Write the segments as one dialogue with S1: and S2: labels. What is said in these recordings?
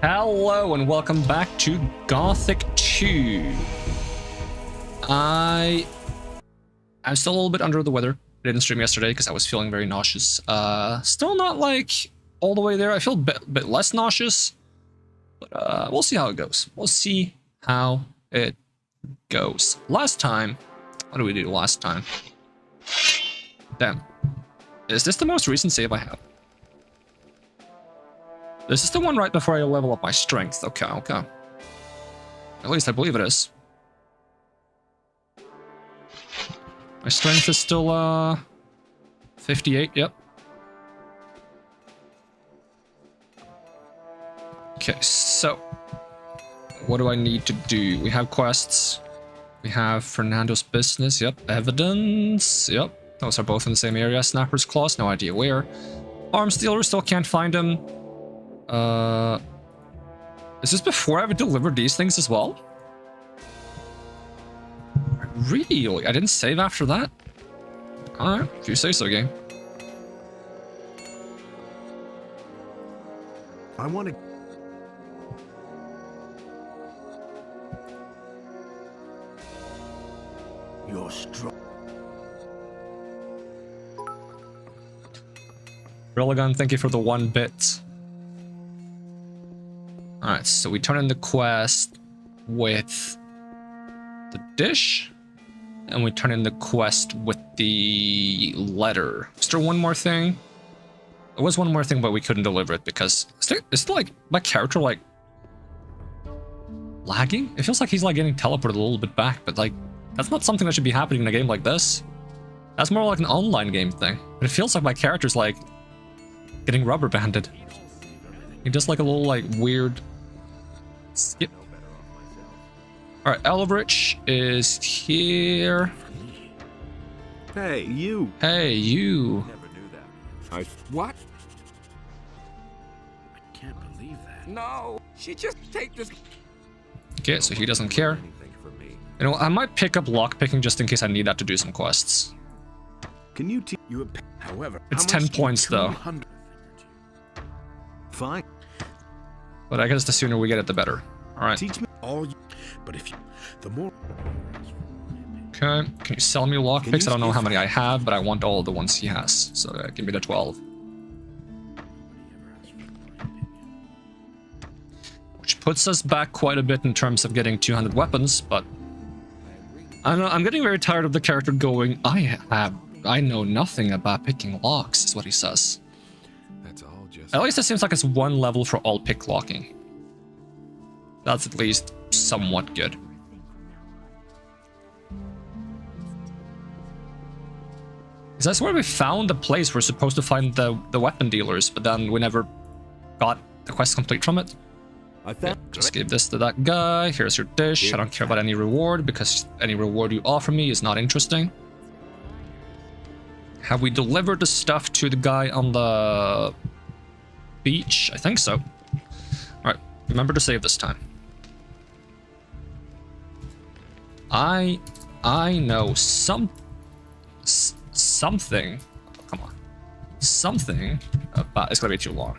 S1: Hello and welcome back to Gothic 2. I'm still a little bit under the weather. I didn't stream yesterday because I was feeling very nauseous. Still not like all the way there. I feel a bit less nauseous, but we'll see how it goes. We'll see how it goes. Last time, what did we do last time? Damn. Is this the most recent save I have? This is the one right before I level up my strength. Okay, okay. At least I believe it is. My strength is still, 58, yep. Okay, so what do I need to do? We have quests. We have Fernando's business, yep. Evidence, yep. Those are both in the same area. Snapper's Claws, no idea where. Arms Dealer, still can't find him. Is this before I've delivered these things as well? Really? I didn't save after that? Alright, if you say so, game.
S2: I want to... You're strong.
S1: Religan, thank you for the 1 bit. Alright, so we turn in the quest with the dish, and we turn in the quest with the letter. Is there one more thing? There was one more thing, but we couldn't deliver it because... Is it like my character like lagging? It feels like he's like getting teleported a little bit back, but like that's not something that should be happening in a game like this. That's more like an online game thing. But it feels like my character's like getting rubber banded. He does like a little like weird skip. Alright, Elbridge is here.
S2: Hey, you.
S1: Hey, you.
S2: Never knew that. What? I can't believe that. No, she just take this.
S1: Okay, so he doesn't care. You know, I might pick up lockpicking just in case I need that to do some quests.
S2: Can you teach you? However,
S1: it's 10 points though.
S2: Fine.
S1: But I guess the sooner we get it, the better. All right.
S2: Teach me all you, but if you, the more.
S1: Okay, can you sell me lockpicks? I don't know how many I have, but I want all the ones he has. So give me the 12. Which puts us back quite a bit in terms of getting 200 weapons, but I don't know, I'm getting very tired of the character going, I know nothing about picking locks, is what he says.
S2: That's all just.
S1: At least it seems like it's one level for all pick locking. That's at least somewhat good. Because I swear we found the place we're supposed to find the weapon dealers, but then we never got the quest complete from it. Yeah, just give this to that guy. Here's your dish. I don't care about any reward because any reward you offer me is not interesting. Have we delivered the stuff to the guy on the beach? I think so. Alright, remember to save this time. I know something. Come on. Something about... It's gonna be too long.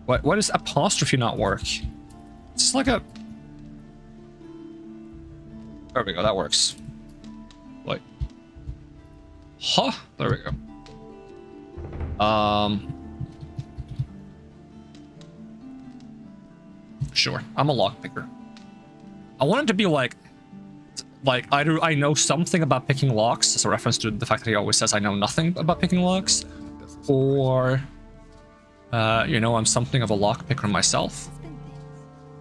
S1: What does apostrophe not work? It's just like a... There we go, that works. Like... Huh? There we go. Sure, I'm a lockpicker. I want it to be like either I know something about picking locks, as a reference to the fact that he always says I know nothing about picking locks, or... you know, I'm something of a lockpicker myself.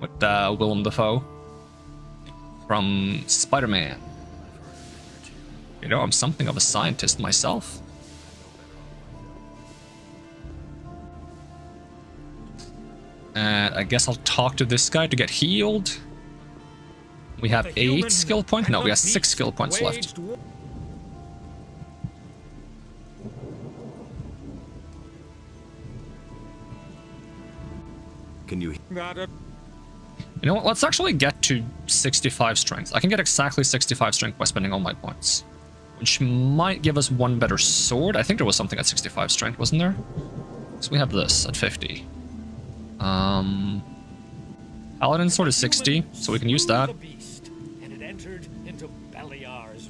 S1: With Willem Dafoe from Spider-Man. You know, I'm something of a scientist myself. And I guess I'll talk to this guy to get healed. We have 8 skill points? No, we have 6 skill points left.
S2: Can you?
S1: You know what, let's actually get to 65 strength. I can get exactly 65 strength by spending all my points. which might give us one better sword. I think there was something at 65 strength, wasn't there? So we have this at 50. Paladin sword is 60, so we can use that.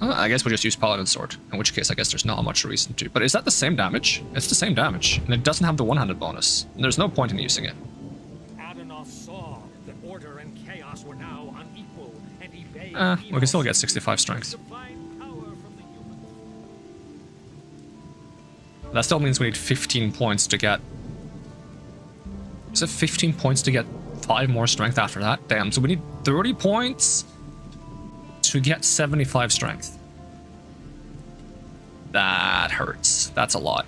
S1: I guess we'll just use Paladin sword, in which case I guess there's not much reason to. But is that the same damage? It's the same damage, and it doesn't have the one-handed bonus. And there's no point in using it.
S3: Saw that order and chaos were now unequal, and
S1: We can still get 65 strength. That still means we need 15 points to get... Is it 15 points to get 5 more strength after that? Damn, so we need 30 points to get 75 strength. That hurts. That's a lot.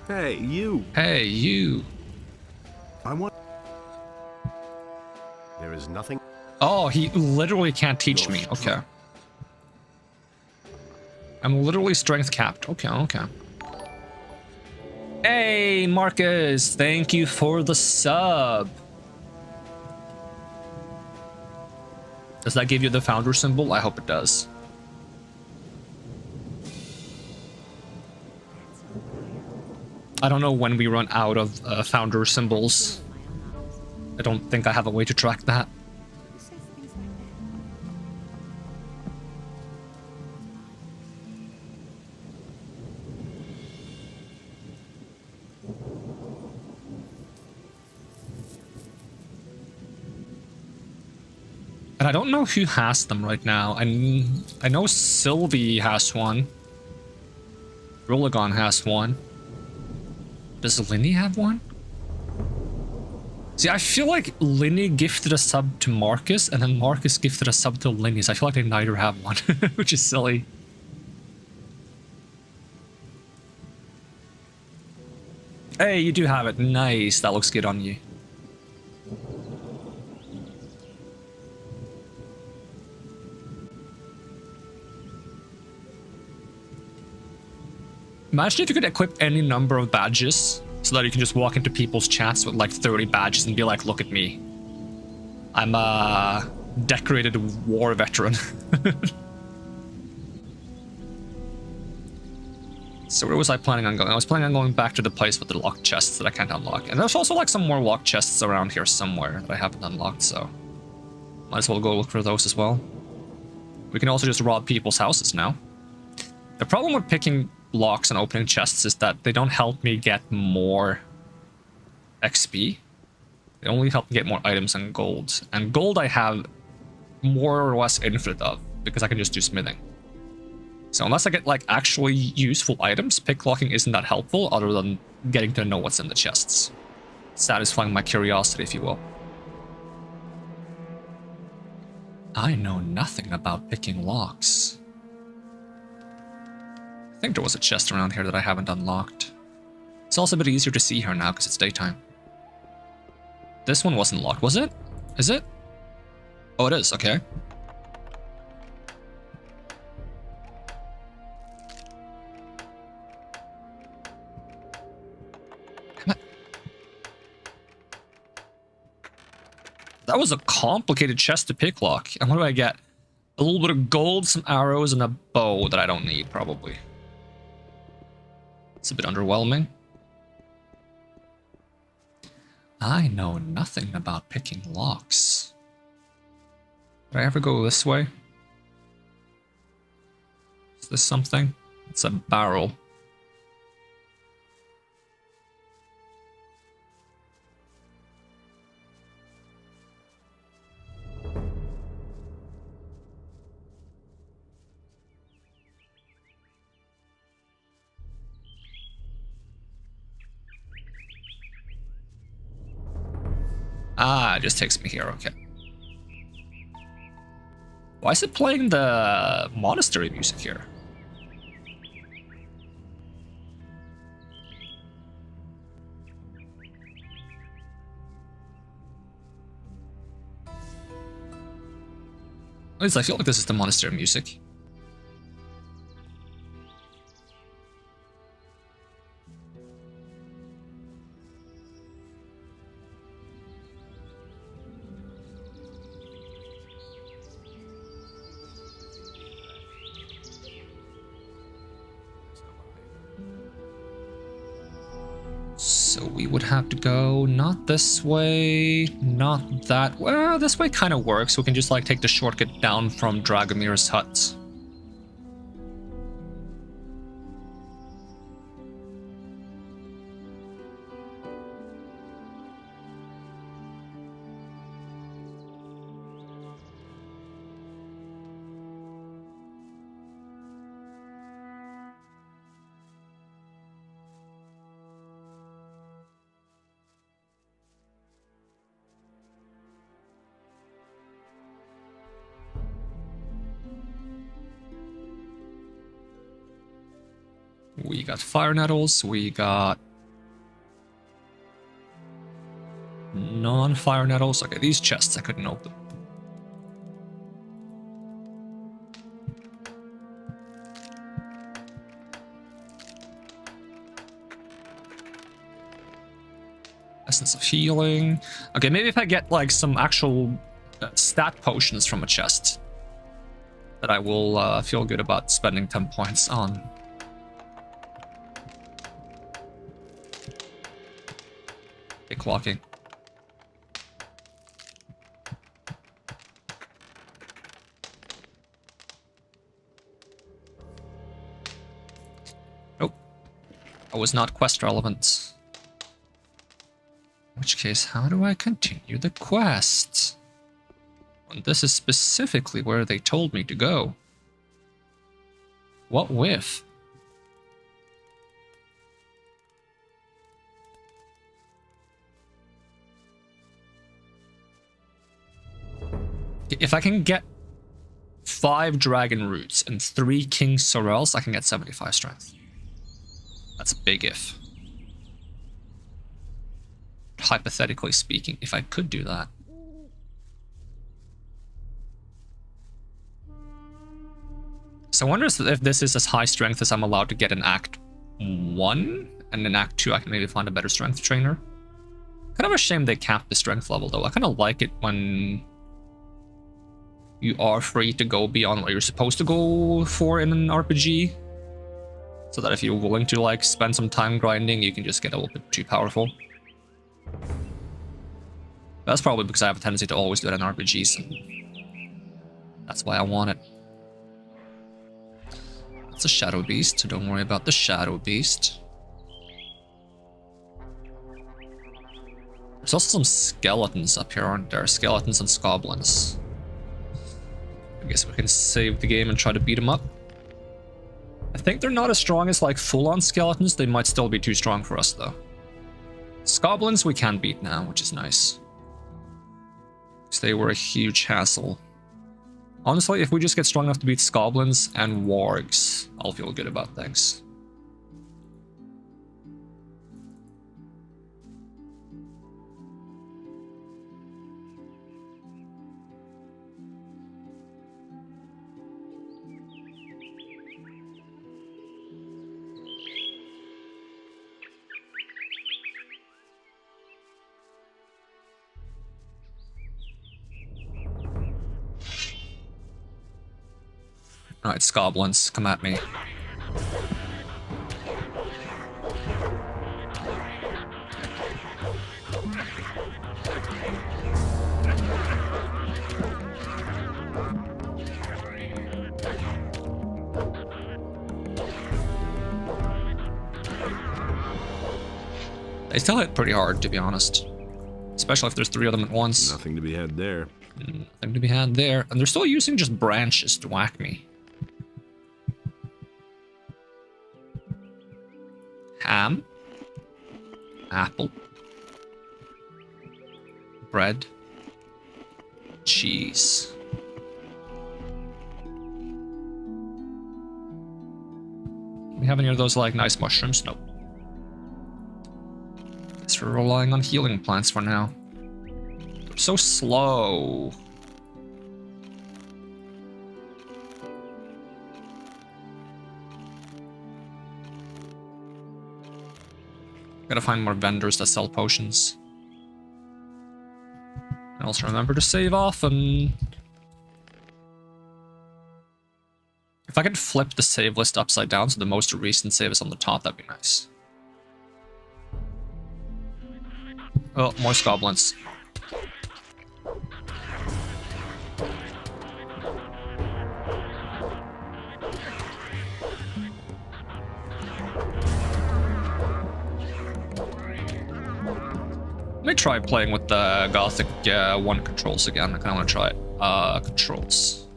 S4: Hey, you.
S1: Hey, you.
S4: I want... There is nothing...
S1: Oh, he literally can't teach me. Okay. I'm literally strength capped. Okay, okay. Hey, Marcus, thank you for the sub. Does that give you the founder symbol? I hope it does. I don't know when we run out of founder symbols. I don't think I have a way to track that. And I don't know who has them right now. I know Sylvie has one. Rulagon has one. Does Linny have one? See, I feel like Linny gifted a sub to Marcus, and then Marcus gifted a sub to Linny, so I feel like they neither have one, which is silly. Hey, you do have it. Nice. That looks good on you. Imagine if you could equip any number of badges so that you can just walk into people's chats with like 30 badges and be like, look at me. I'm a decorated war veteran. So where was I planning on going? I was planning on going back to the place with the locked chests that I can't unlock. And there's also like some more locked chests around here somewhere that I haven't unlocked, so might as well go look for those as well. We can also just rob people's houses now. The problem with picking locks and opening chests is that they don't help me get more XP. They only help me get more items and gold. And gold I have more or less infinite of, because I can just do smithing. So unless I get like actually useful items, picklocking isn't that helpful other than getting to know what's in the chests. Satisfying my curiosity, if you will. I know nothing about picking locks. I think there was a chest around here that I haven't unlocked. It's also a bit easier to see here now because it's daytime. This one wasn't locked, was it? Is it? Oh, it is, okay. Damn it. That was a complicated chest to picklock. And what do I get? A little bit of gold, some arrows, and a bow that I don't need, probably. It's a bit underwhelming. I know nothing about picking locks. Did I ever go this way? Is this something? It's a barrel. Ah, it just takes me here, okay. Why is it playing the monastery music here? At least I feel like this is the monastery music. So we would have to go not this way, not that. Well, this way kind of works. We can just like take the shortcut down from Dragomir's hut. We got fire nettles, we got non-fire nettles. Okay, these chests I couldn't open. Essence of healing. Okay, maybe if I get like some actual stat potions from a chest, that I will feel good about spending 10 points on. Clocking. Nope. I was not quest relevant. In which case, how do I continue the quest? And this is specifically where they told me to go. What with? If I can get 5 dragon roots and 3 king sorrels, I can get 75 strength. That's a big if. Hypothetically speaking, if I could do that. So I wonder if this is as high strength as I'm allowed to get in Act 1, and in Act 2 I can maybe find a better strength trainer. Kind of a shame they capped the strength level though. I kind of like it when you are free to go beyond what you're supposed to go for in an RPG. So that if you're willing to like spend some time grinding, you can just get a little bit too powerful. That's probably because I have a tendency to always do it in RPGs. And that's why I want it. That's a shadow beast, so don't worry about the shadow beast. There's also some skeletons up here, aren't there? Skeletons and scoblins. I guess we can save the game and try to beat them up. I think they're not as strong as like full-on skeletons. They might still be too strong for us though. Scoblins we can beat now, which is nice. Because they were a huge hassle. Honestly, if we just get strong enough to beat Scoblins and Wargs, I'll feel good about things. Alright, Scoblins, come at me. They still hit pretty hard, to be honest. Especially if there's 3 of them at once.
S4: Nothing to be had there.
S1: Nothing to be had there. And they're still using just branches to whack me. Ham. Apple. Bread. Cheese. We have any of those like nice mushrooms? Nope. Guess we're relying on healing plants for now. They're so slow. Gotta find more vendors that sell potions. And also remember to save often. If I could flip the save list upside down so the most recent save is on the top, that'd be nice. Oh, more goblins. Let me try playing with the Gothic 1 controls again. I kind of want to try it. Controls.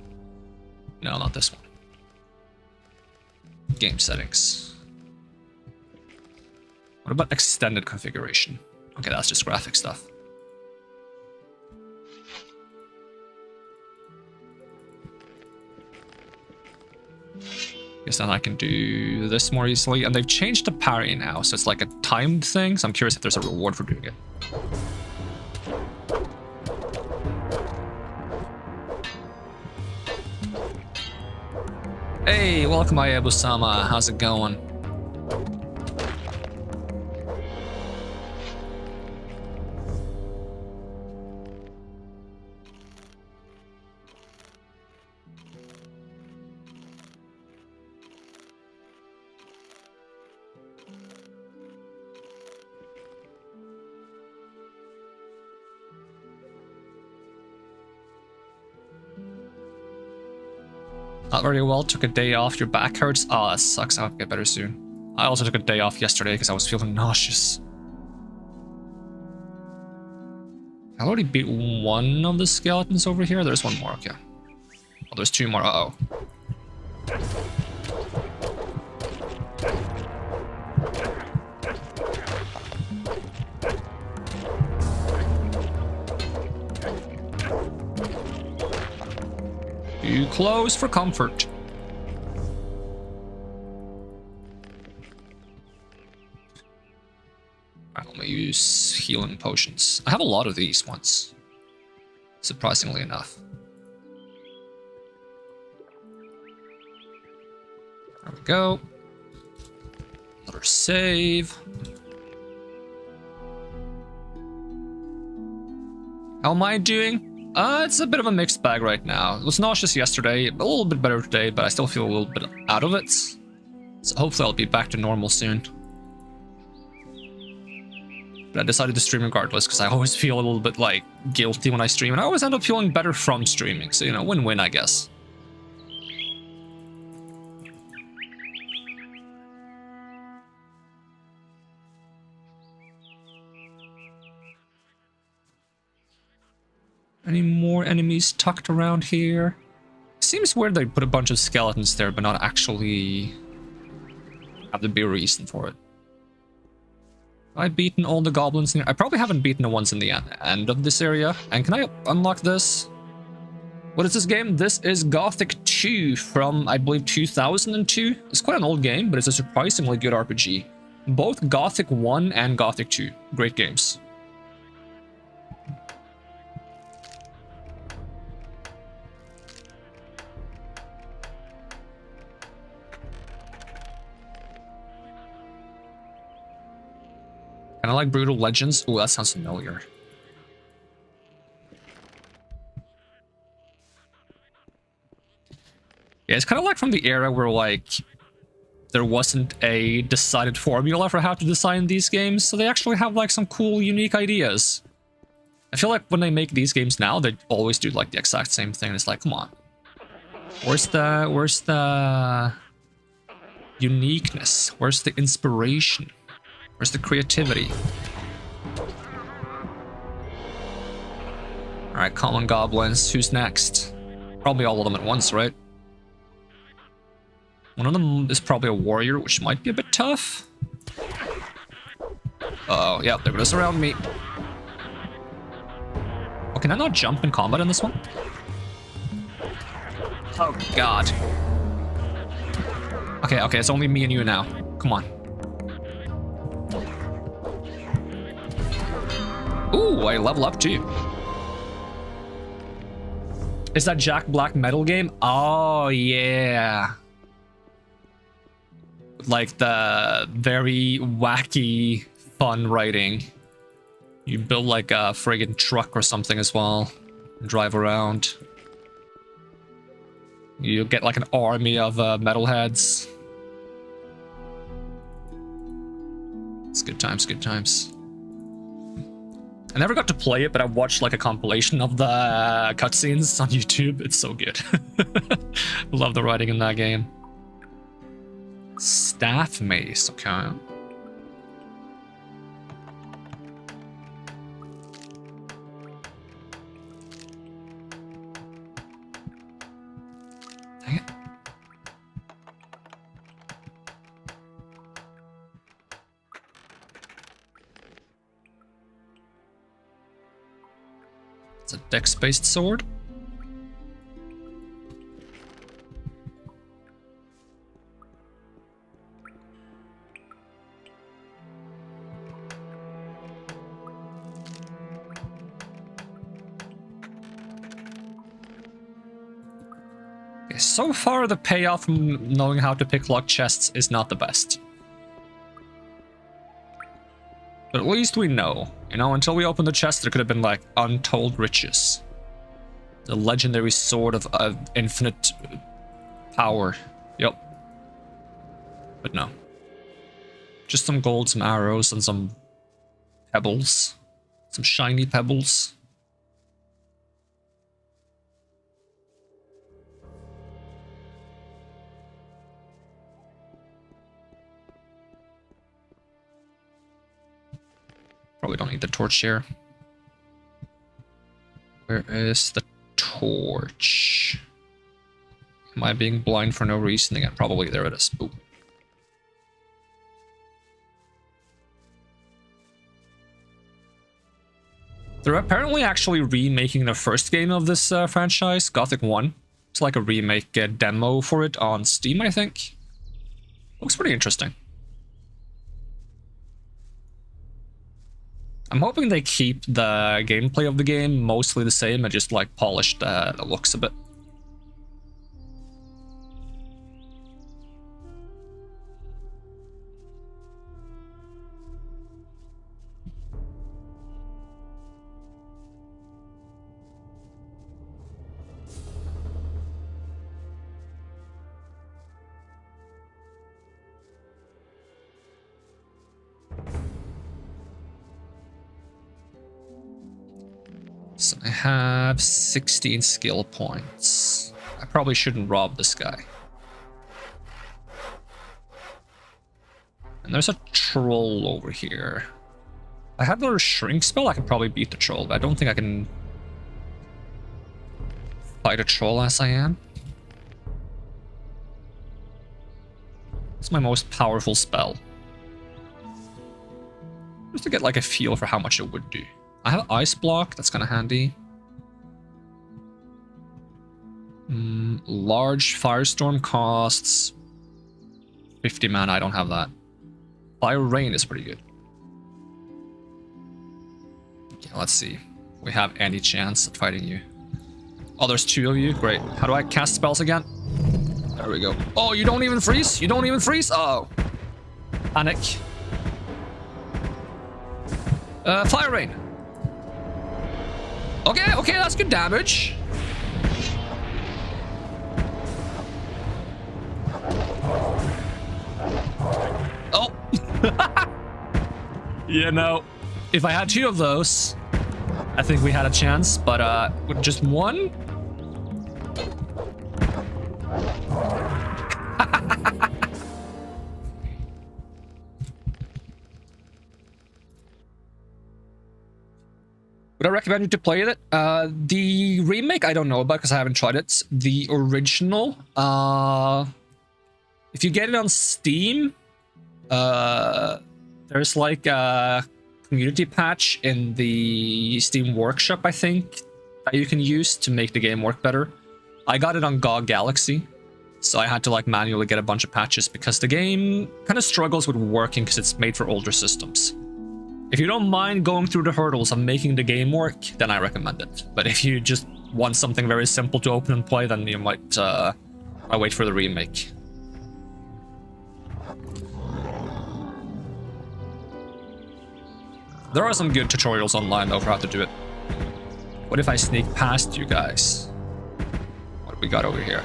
S1: No, not this one. Game settings. What about extended configuration? Okay, that's just graphic stuff. Guess then I can do this more easily. And they've changed the parry now, so it's like a timed thing. So I'm curious if there's a reward for doing it. Hey, welcome Ayabu-sama. How's it going? Not very well, took a day off, your back hurts. Oh, that sucks, I'll get better soon. I also took a day off yesterday because I was feeling nauseous. I already beat one of the skeletons over here. There's one more, okay. Oh, there's two more, uh-oh. Too close for comfort. Alright, let me use healing potions. I have a lot of these ones, surprisingly enough. There we go. Another save. How am I doing? It's a bit of a mixed bag right now. It was nauseous yesterday, a little bit better today, but I still feel a little bit out of it. So hopefully I'll be back to normal soon. But I decided to stream regardless, because I always feel a little bit, like, guilty when I stream, and I always end up feeling better from streaming. So, you know, win-win, I guess. Any more enemies tucked around here? Seems weird they put a bunch of skeletons there, but not actually have there be a reason for it. Have I beaten all the goblins here? I probably haven't beaten the ones in the end of this area. And can I unlock this? What is this game? This is Gothic 2 from, I believe, 2002. It's quite an old game, but it's a surprisingly good RPG. Both Gothic 1 and Gothic 2. Great games. Kind of like Brutal Legends. Oh, that sounds familiar. Yeah, it's kind of like from the era where, like, there wasn't a decided formula for how to design these games, so they actually have, like, some cool, unique ideas. I feel like when they make these games now, they always do, like, the exact same thing. It's like, come on. Where's the uniqueness? Where's the inspiration? Where's the creativity? Alright, common goblins. Who's next? Probably all of them at once, right? One of them is probably a warrior, which might be a bit tough. Oh, yeah, they're gonna surround me. Oh, can I not jump in combat in this one? Oh, God. Okay, it's only me and you now. Come on. Ooh, I level up too. Is that Jack Black metal game? Oh, yeah. Like the very wacky, fun writing. You build like a friggin' truck or something as well. And drive around. You get like an army of metalheads. It's good times, good times. I never got to play it, but I watched like a compilation of the cutscenes on YouTube. It's so good. Love the writing in that game. Staff mace, okay. Dang it. It's a dex-based sword. Okay, so far the payoff from knowing how to pick lock chests is not the best. But at least we know. You know, until we open the chest, there could have been, like, untold riches. The legendary sword of infinite power. Yep. But no. Just some gold, some arrows, and some pebbles. Some shiny pebbles. Probably don't need the torch here. Where is the torch? Am I being blind for no reason again? Probably. There it is. Boom. They're apparently actually remaking the first game of this franchise, Gothic 1. It's like a remake demo for it on Steam, I think. Looks pretty interesting. I'm hoping they keep the gameplay of the game mostly the same and just like polish the looks a bit. So I have 16 skill points. I probably shouldn't rob this guy. And there's a troll over here. I have another shrink spell. I can probably beat the troll, but I don't think I can fight a troll as I am. It's my most powerful spell. Just to get like a feel for how much it would do. I have ice block, that's kind of handy. Large firestorm costs 50 mana, I don't have that. Fire rain is pretty good. Okay, let's see. We have any chance at fighting you. Oh, there's two of you, great. How do I cast spells again? There we go. Oh, you don't even freeze? You don't even freeze? Oh. Panic. Fire rain. Okay, okay, that's good damage. Oh. You know, if I had two of those, I think we had a chance, but with just one? Would I recommend you to play it? The remake, I don't know about because I haven't tried it. The original, if you get it on Steam, there's like a community patch in the Steam Workshop, I think, that you can use to make the game work better. I got it on GOG Galaxy, so I had to like manually get a bunch of patches because the game kind of struggles with working because it's made for older systems. If you don't mind going through the hurdles of making the game work, then I recommend it. But if you just want something very simple to open and play, then you might wait for the remake. There are some good tutorials online though for how to do it. What if I sneak past you guys? What do we got over here?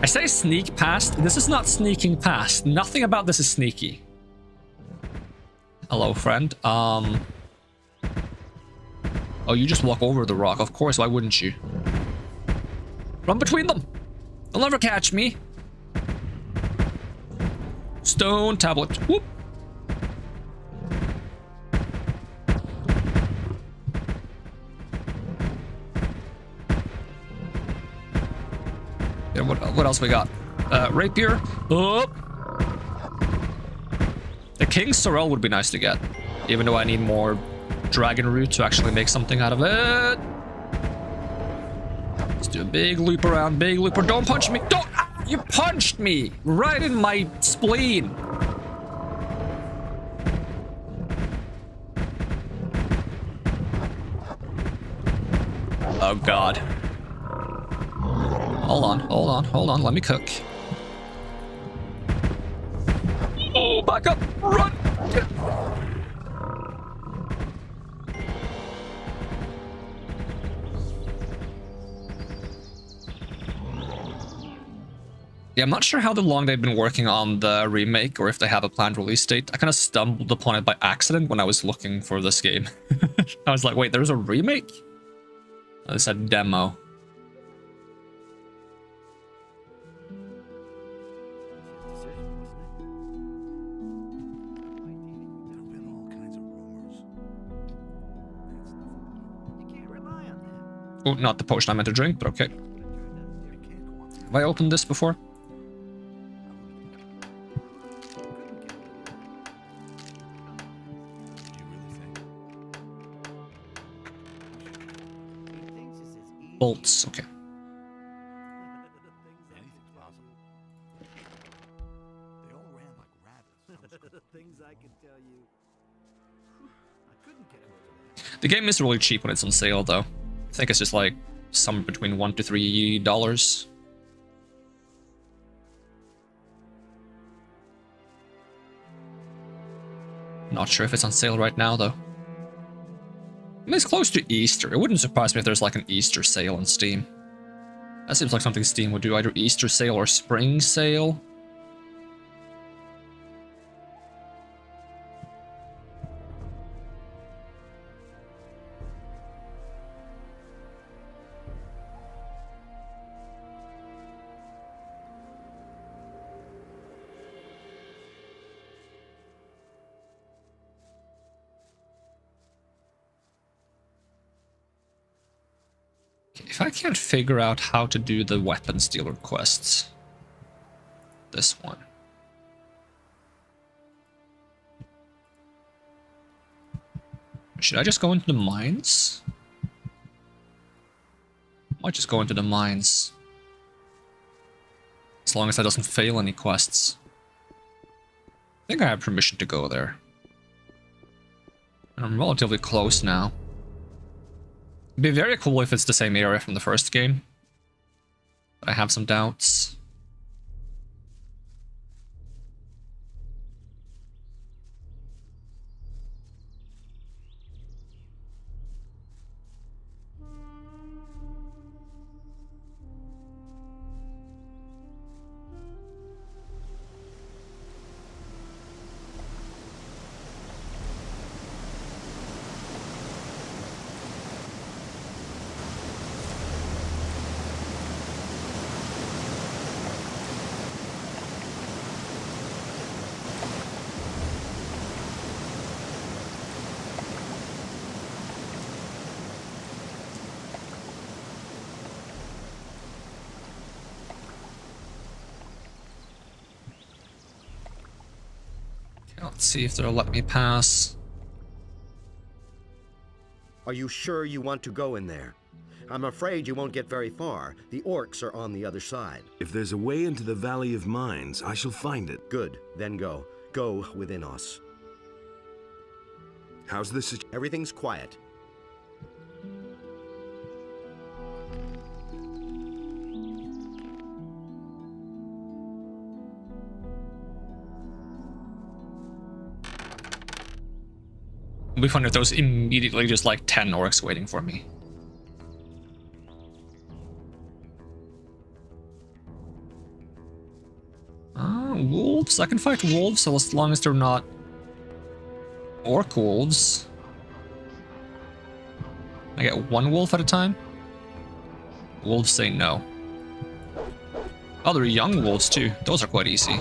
S1: I say sneak past. This is not sneaking past. Nothing about this is sneaky. Hello, friend. Oh, you just walk over the rock. Of course, why wouldn't you? Run between them. They'll never catch me. Stone tablet. Whoop. Yeah, what else we got? Rapier. Oh. The King's Sorrel would be nice to get, even though I need more dragon root to actually make something out of it. Let's do a big loop around, big looper. Don't punch me. Don't. You punched me right in my spleen. Oh God. Hold on, let me cook. Oh, back up, run! Yeah, I'm not sure how long they've been working on the remake or if they have a planned release date. I kind of stumbled upon it by accident when I was looking for this game. I was like, wait, there's a remake? Oh, it said demo. Oh, not the potion I meant to drink, but okay. Have I opened this before? Bolts, okay. The game is really cheap when it's on sale, though. I think it's just like somewhere between $1 to $3. Not sure if it's on sale right now, though. I mean, it's close to Easter. It wouldn't surprise me if there's like an Easter sale on Steam. That seems like something Steam would do, either Easter sale or spring sale. If I can't figure out how to do the weapon stealer quests, this one. Should I just go into the mines? Might just go into the mines. As long as that doesn't fail any quests. I think I have permission to go there. And I'm relatively close now. It'd be very cool if it's the same area from the first game. But I have some doubts. Let's see if they'll let me pass.
S5: Are you sure you want to go in there? I'm afraid you won't get very far. The orcs are on the other side.
S4: If there's a way into the Valley of Mines, I shall find it.
S5: Good, then go. Go within us.
S4: How's this?
S5: Everything's quiet.
S1: It'd be fun if there was immediately just like 10 orcs waiting for me. Wolves? I can fight wolves, so as long as they're not orc wolves. I I get one wolf at a time? Wolves say no. Oh, they're young wolves too. Those are quite easy.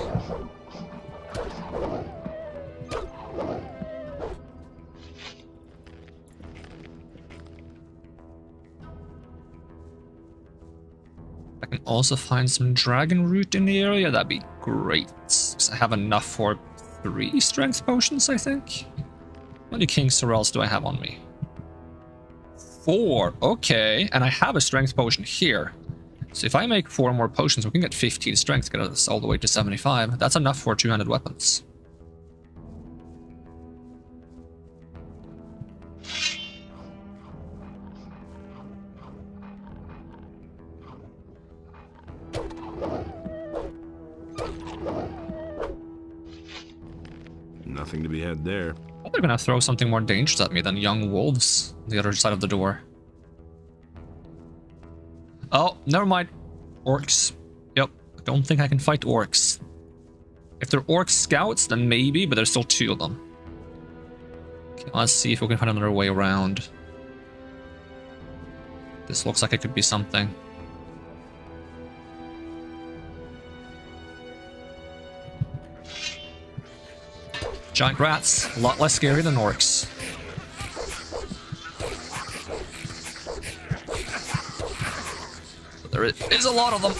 S1: I can also find some dragon root in the area. That'd be great. 'Cause I have enough for 3 strength potions, I think. How many King Sorrels do I have on me? 4. Okay, and I have a strength potion here. So if I make 4 more potions, we can get 15 strength, get us all the way to 75. That's enough for 200 weapons.
S4: Nothing to be had there.
S1: Oh, they're gonna throw something more dangerous at me than young wolves on the other side of the door. Oh, never mind. Orcs. Yep, I don't think I can fight orcs. If they're orc scouts, then maybe, but there's still 2 of them. Okay, let's see if we can find another way around. This looks like it could be something. Giant rats, a lot less scary than orcs. But there is a lot of them.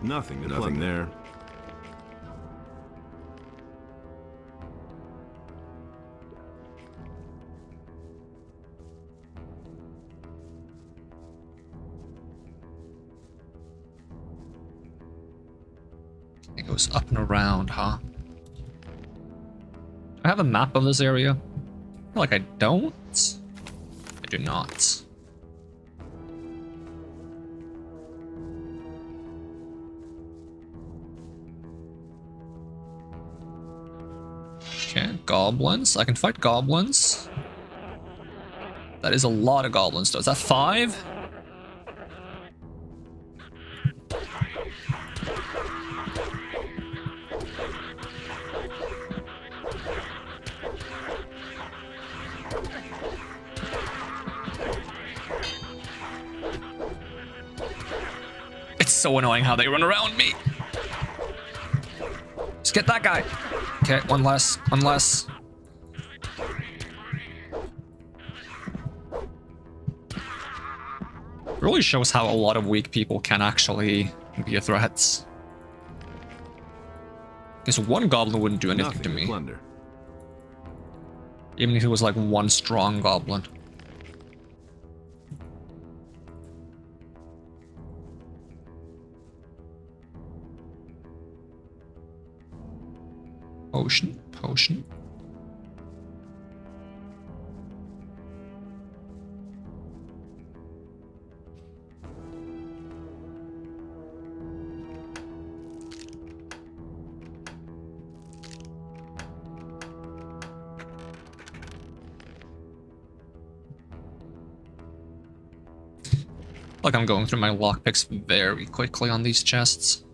S4: Nothing there.
S1: It goes up and around, huh? Do I have a map of this area? I feel like I don't. I do not. Okay, goblins. I can fight goblins. That is a lot of goblins, though. Is that 5? It's so annoying how they run around me. Just get that guy. Okay, one less, one less. Really shows how a lot of weak people can actually be a threat. Because one goblin wouldn't do anything to me.
S4: Plunder.
S1: Even if it was like one strong goblin. Potion, potion. Like I'm going through my lockpicks very quickly on these chests.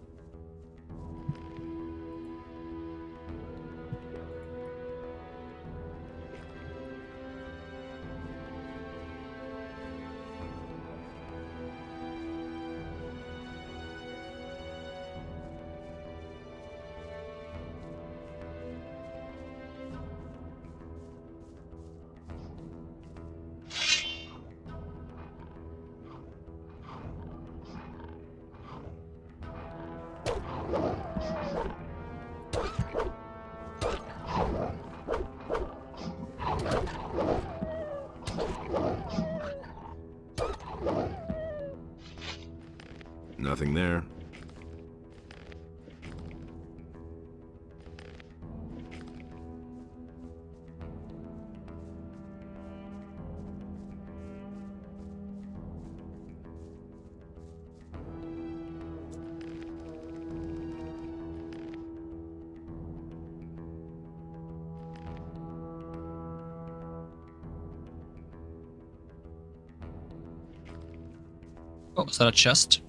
S4: Nothing there.
S1: Oh, is that a chest?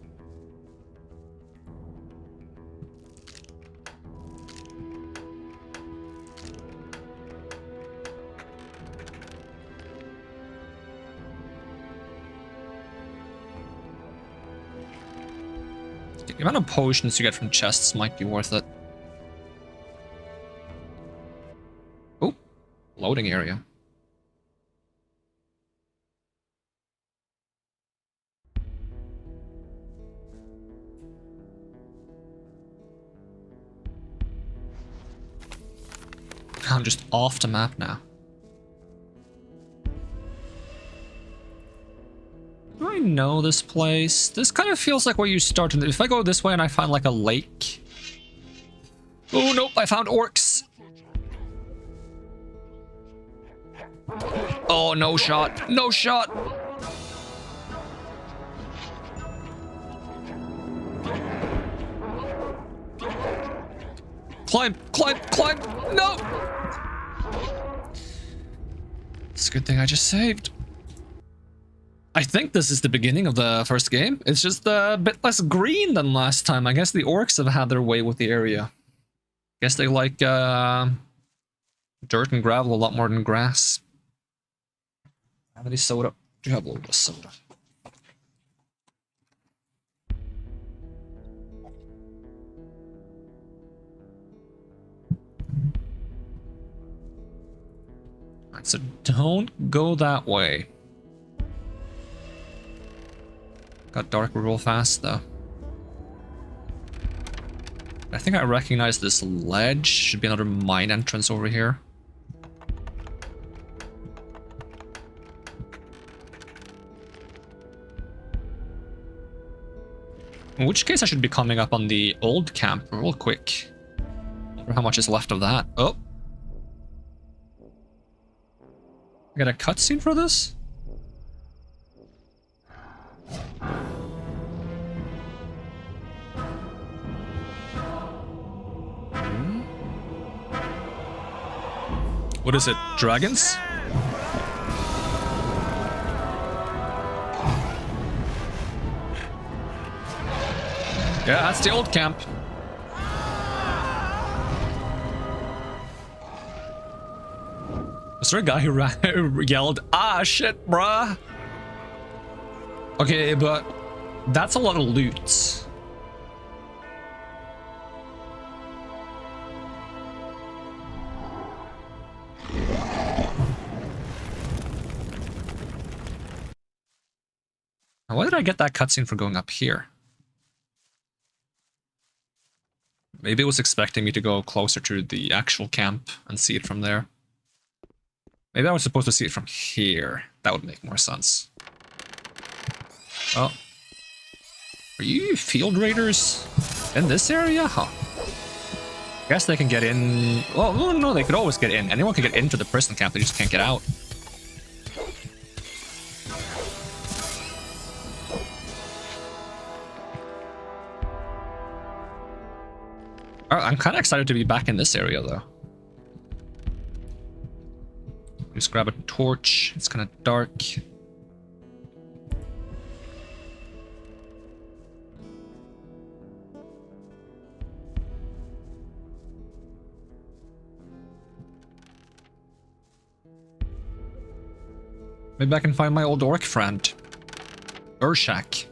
S1: The amount of potions you get from chests might be worth it. Oh, loading area. I'm just off the map now. Do I know this place? This kind of feels like where you start. If I go this way and I find like a lake. Oh, nope, I found orcs. Oh, no shot. No shot. Climb, climb, climb. No. It's a good thing I just saved. I think this is the beginning of the first game. It's just a bit less green than last time. I guess the orcs have had their way with the area. Guess they like dirt and gravel a lot more than grass. Have any soda? Do you have a little bit of soda? Alright, so don't go that way. Got dark real fast though. I think I recognize this ledge. Should be another mine entrance over here. In which case I should be coming up on the old camp real quick. I wonder how much is left of that. Oh. I got a cutscene for this? What is it? Dragons? Yeah, that's the old camp. Was there a guy who yelled, "Ah, shit, bruh"? Okay, but that's a lot of loot. Now, why did I get that cutscene for going up here? Maybe it was expecting me to go closer to the actual camp and see it from there. Maybe I was supposed to see it from here. That would make more sense. Oh. Are you field raiders in this area? Huh. Guess they can get in. Well, no, they could always get in. Anyone can get into the prison camp, they just can't get out. I'm kind of excited to be back in this area, though. Just grab a torch. It's kind of dark. Maybe I can find my old orc friend, Urshak.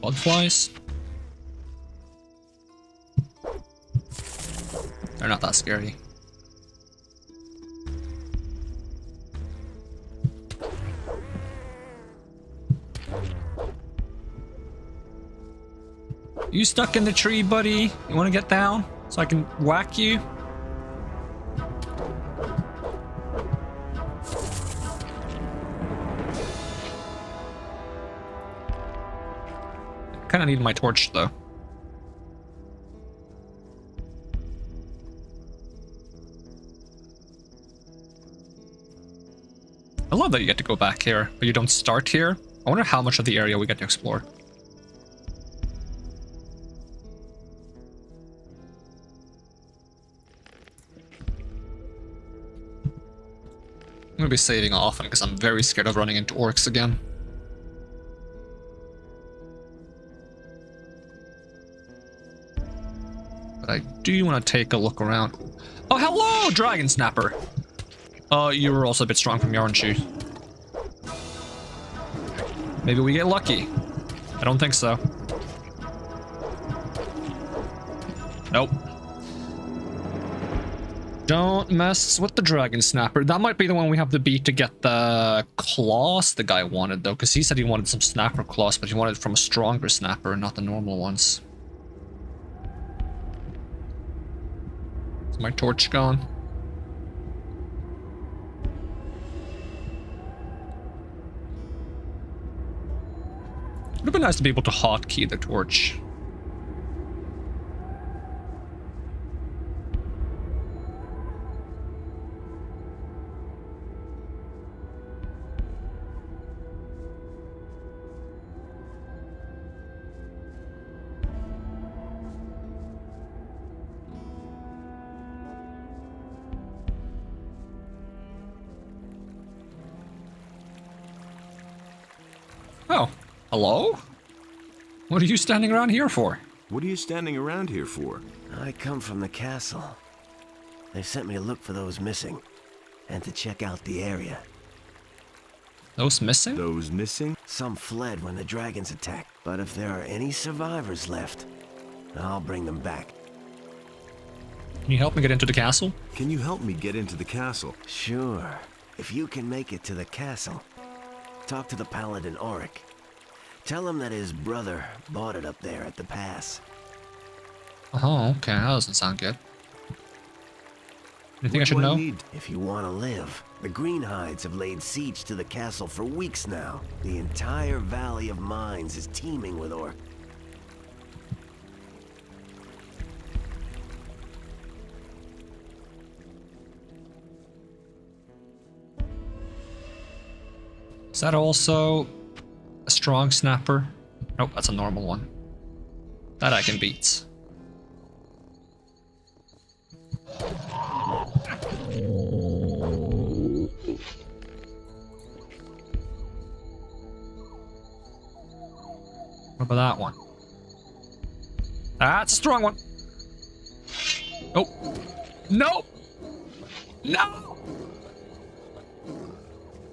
S1: Bloodflies? They're not that scary. You stuck in the tree, buddy? You want to get down so I can whack you? Kind of need my torch, though. I love that you get to go back here, but you don't start here. I wonder how much of the area we get to explore. gonna be saving often because I'm very scared of running into orcs again. But I do want to take a look around. Oh, hello, Dragon Snapper! You were also a bit strong from me, aren't you? Maybe we get lucky. I don't think so. Nope. Don't mess with the Dragon Snapper. That might be the one we have to beat to get the claws the guy wanted, though, because he said he wanted some snapper claws, but he wanted it from a stronger snapper, not the normal ones. Is my torch gone? It would be nice to be able to hotkey the torch. Oh, hello? What are you standing around here for?
S4: What are you standing around here for?
S6: I come from the castle. They've sent me to look for those missing, and to check out the area.
S1: Those missing?
S4: Those missing?
S6: Some fled when the dragons attacked, but if there are any survivors left, I'll bring them back.
S1: Can you help me get into the castle?
S4: Can you help me get into the castle?
S6: Sure. If you can make it to the castle, talk to the paladin Auric. Tell him that his brother bought it up there at the pass.
S1: Oh, okay, that doesn't sound good. Anything I should know?
S6: If you want to live, the Greenhides have laid siege to the castle for weeks now. The entire Valley of Mines is teeming with orcs.
S1: Is that also a strong snapper? Nope, that's a normal one. That I can beat. What about that one? That's a strong one. Oh. No! No!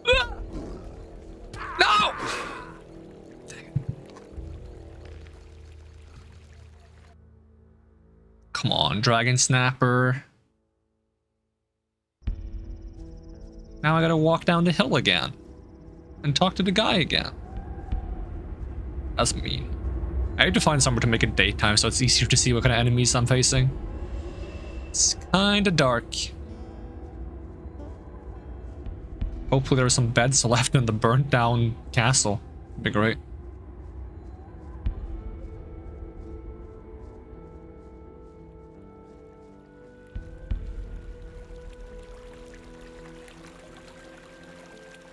S1: Ah! No! Dang it. Come on, Dragon Snapper. Now I gotta walk down the hill again. And talk to the guy again. That's mean. I need to find somewhere to make it daytime so it's easier to see what kind of enemies I'm facing. It's kinda dark. Hopefully there are some beds left in the burnt down castle. That'd be great.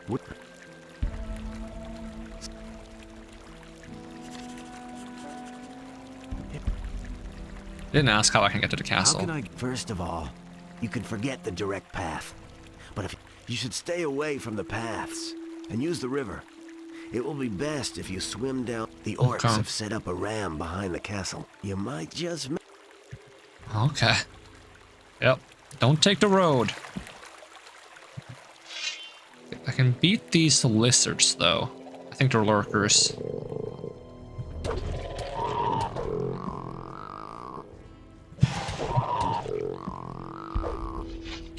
S4: What?
S1: Didn't ask how I can get to the castle.
S4: How can I...
S6: First of all, you can forget the direct path. But if you should stay away from the paths and use the river. It will be best if you swim down. The orcs have set up a ram behind the castle. You might just...
S1: Okay. Yep. Don't take the road. I can beat these lizards, though. I think they're lurkers.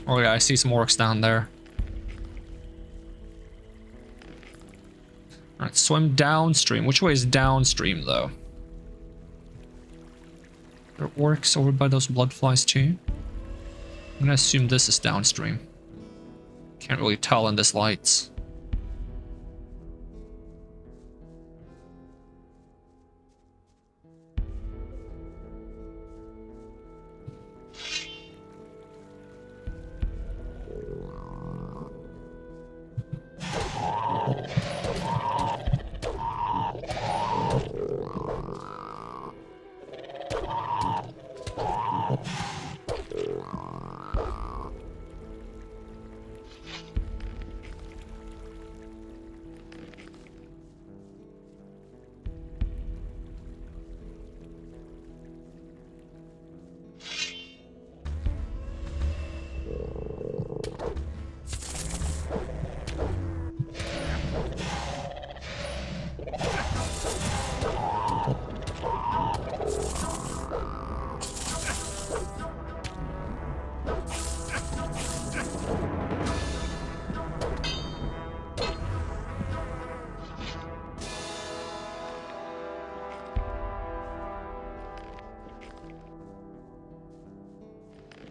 S1: Oh yeah, I see some orcs down there. Alright, swim downstream. Which way is downstream, though? There are orcs over by those bloodflies, too? I'm gonna assume this is downstream. Can't really tell in this lights.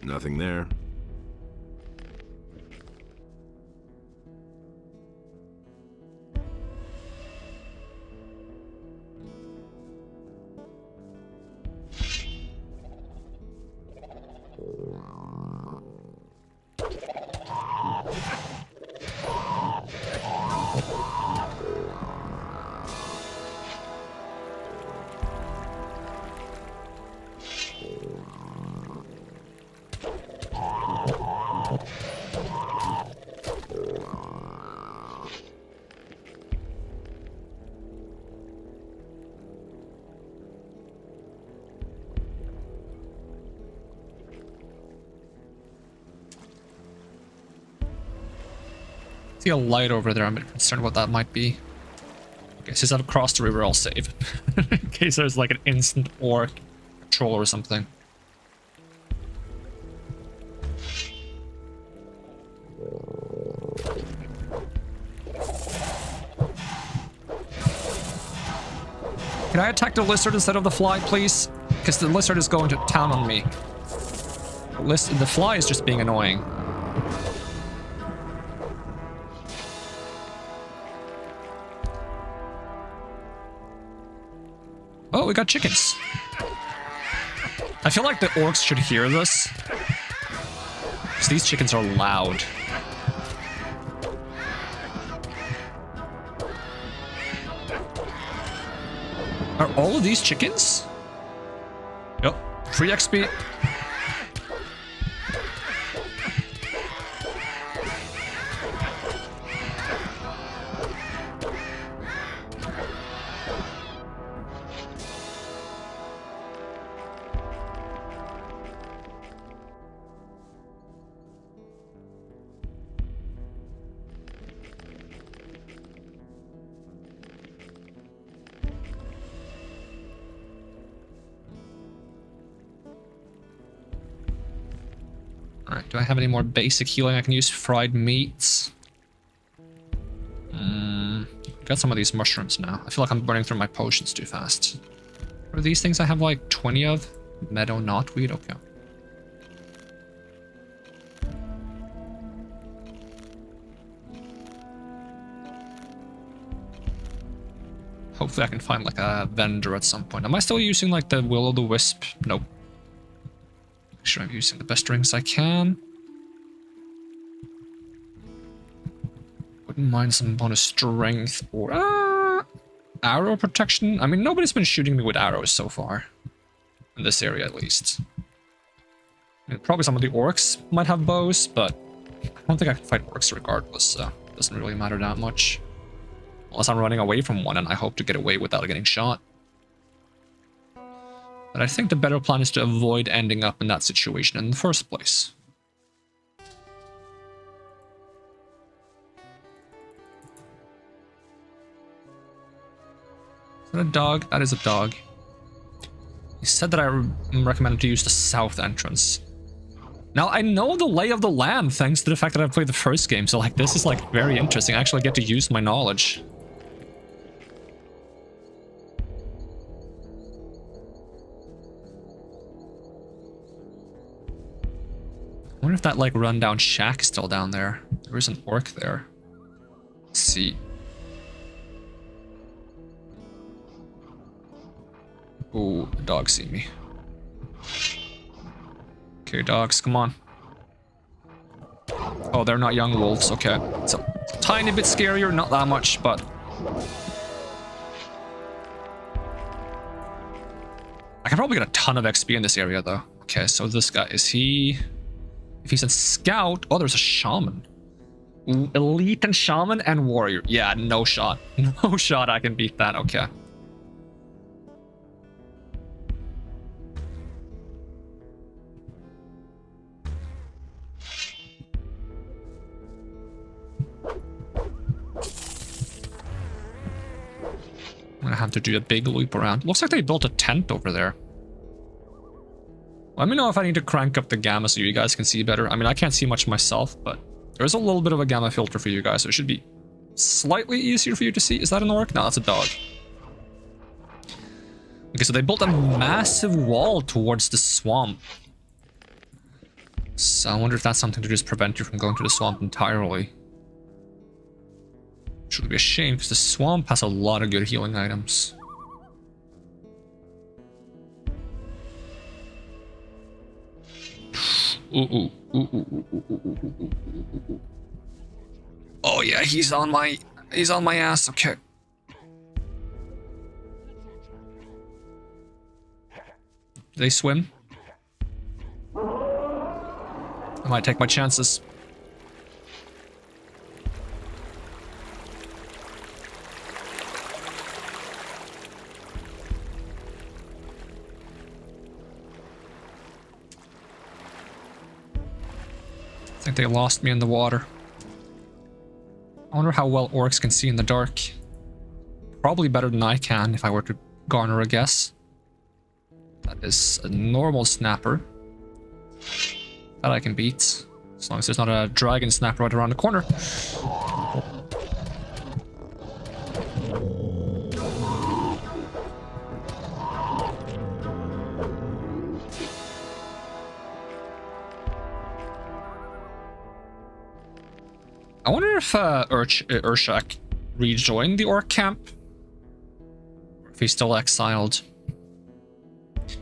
S4: Nothing there.
S1: See a light over there. I'm a bit concerned what that might be. Okay, since I've crossed the river, I'll save. In case there's like an instant orc patrol or something. Can I attack the lizard instead of the fly, please? Because the lizard is going to town on me. The fly is just being annoying. Oh, we got chickens. I feel like the orcs should hear this. Because these chickens are loud. Are all of these chickens? Yep. Free XP. Alright, do I have any more basic healing I can use? Fried meats. Got some of these mushrooms now. I feel like I'm burning through my potions too fast. What are these things I have like 20 of? Meadow knotweed, okay. Hopefully I can find like a vendor at some point. Am I still using like the will-o'-the-wisp? Nope. Make sure I'm using the best rings I can. Wouldn't mind some bonus strength or arrow protection. I mean, nobody's been shooting me with arrows so far. In this area, at least. I mean, probably some of the orcs might have bows, but I don't think I can fight orcs regardless, so it doesn't really matter that much. Unless I'm running away from one and I hope to get away without getting shot. But I think the better plan is to avoid ending up in that situation in the first place. Is that a dog? That is a dog. He said that I'm recommended to use the south entrance. Now, I know the lay of the land thanks to the fact that I played the first game, so like this is like very interesting. I actually get to use my knowledge. I wonder if that like rundown shack is still down there. There is an orc there. Let's see. Ooh, the dogs see me. Okay, dogs, come on. Oh, they're not young wolves, okay. It's a tiny bit scarier, not that much, but... I can probably get a ton of XP in this area, though. Okay, so this guy, is he... If he's a scout... Oh, there's a shaman. Elite and shaman and warrior. Yeah, no shot. No shot I can beat that, okay. I'm gonna have to do a big loop around. Looks like they built a tent over there. Let me know if I need to crank up the gamma so you guys can see better. I mean, I can't see much myself, but there's a little bit of a gamma filter for you guys, so it should be slightly easier for you to see. Is that an orc? No, that's a dog. Okay, so they built a massive wall towards the swamp. So I wonder if that's something to just prevent you from going to the swamp entirely. Which would be a shame, because the swamp has a lot of good healing items. Oh yeah, he's on my ass. Okay. Do they swim? I might take my chances. I think they lost me in the water. I wonder how well orcs can see in the dark. Probably better than I can if I were to garner a guess. That is a normal snapper. That I can beat. As long as there's not a dragon snapper right around the corner. I wonder if Urshak rejoined the orc camp, or if he's still exiled. He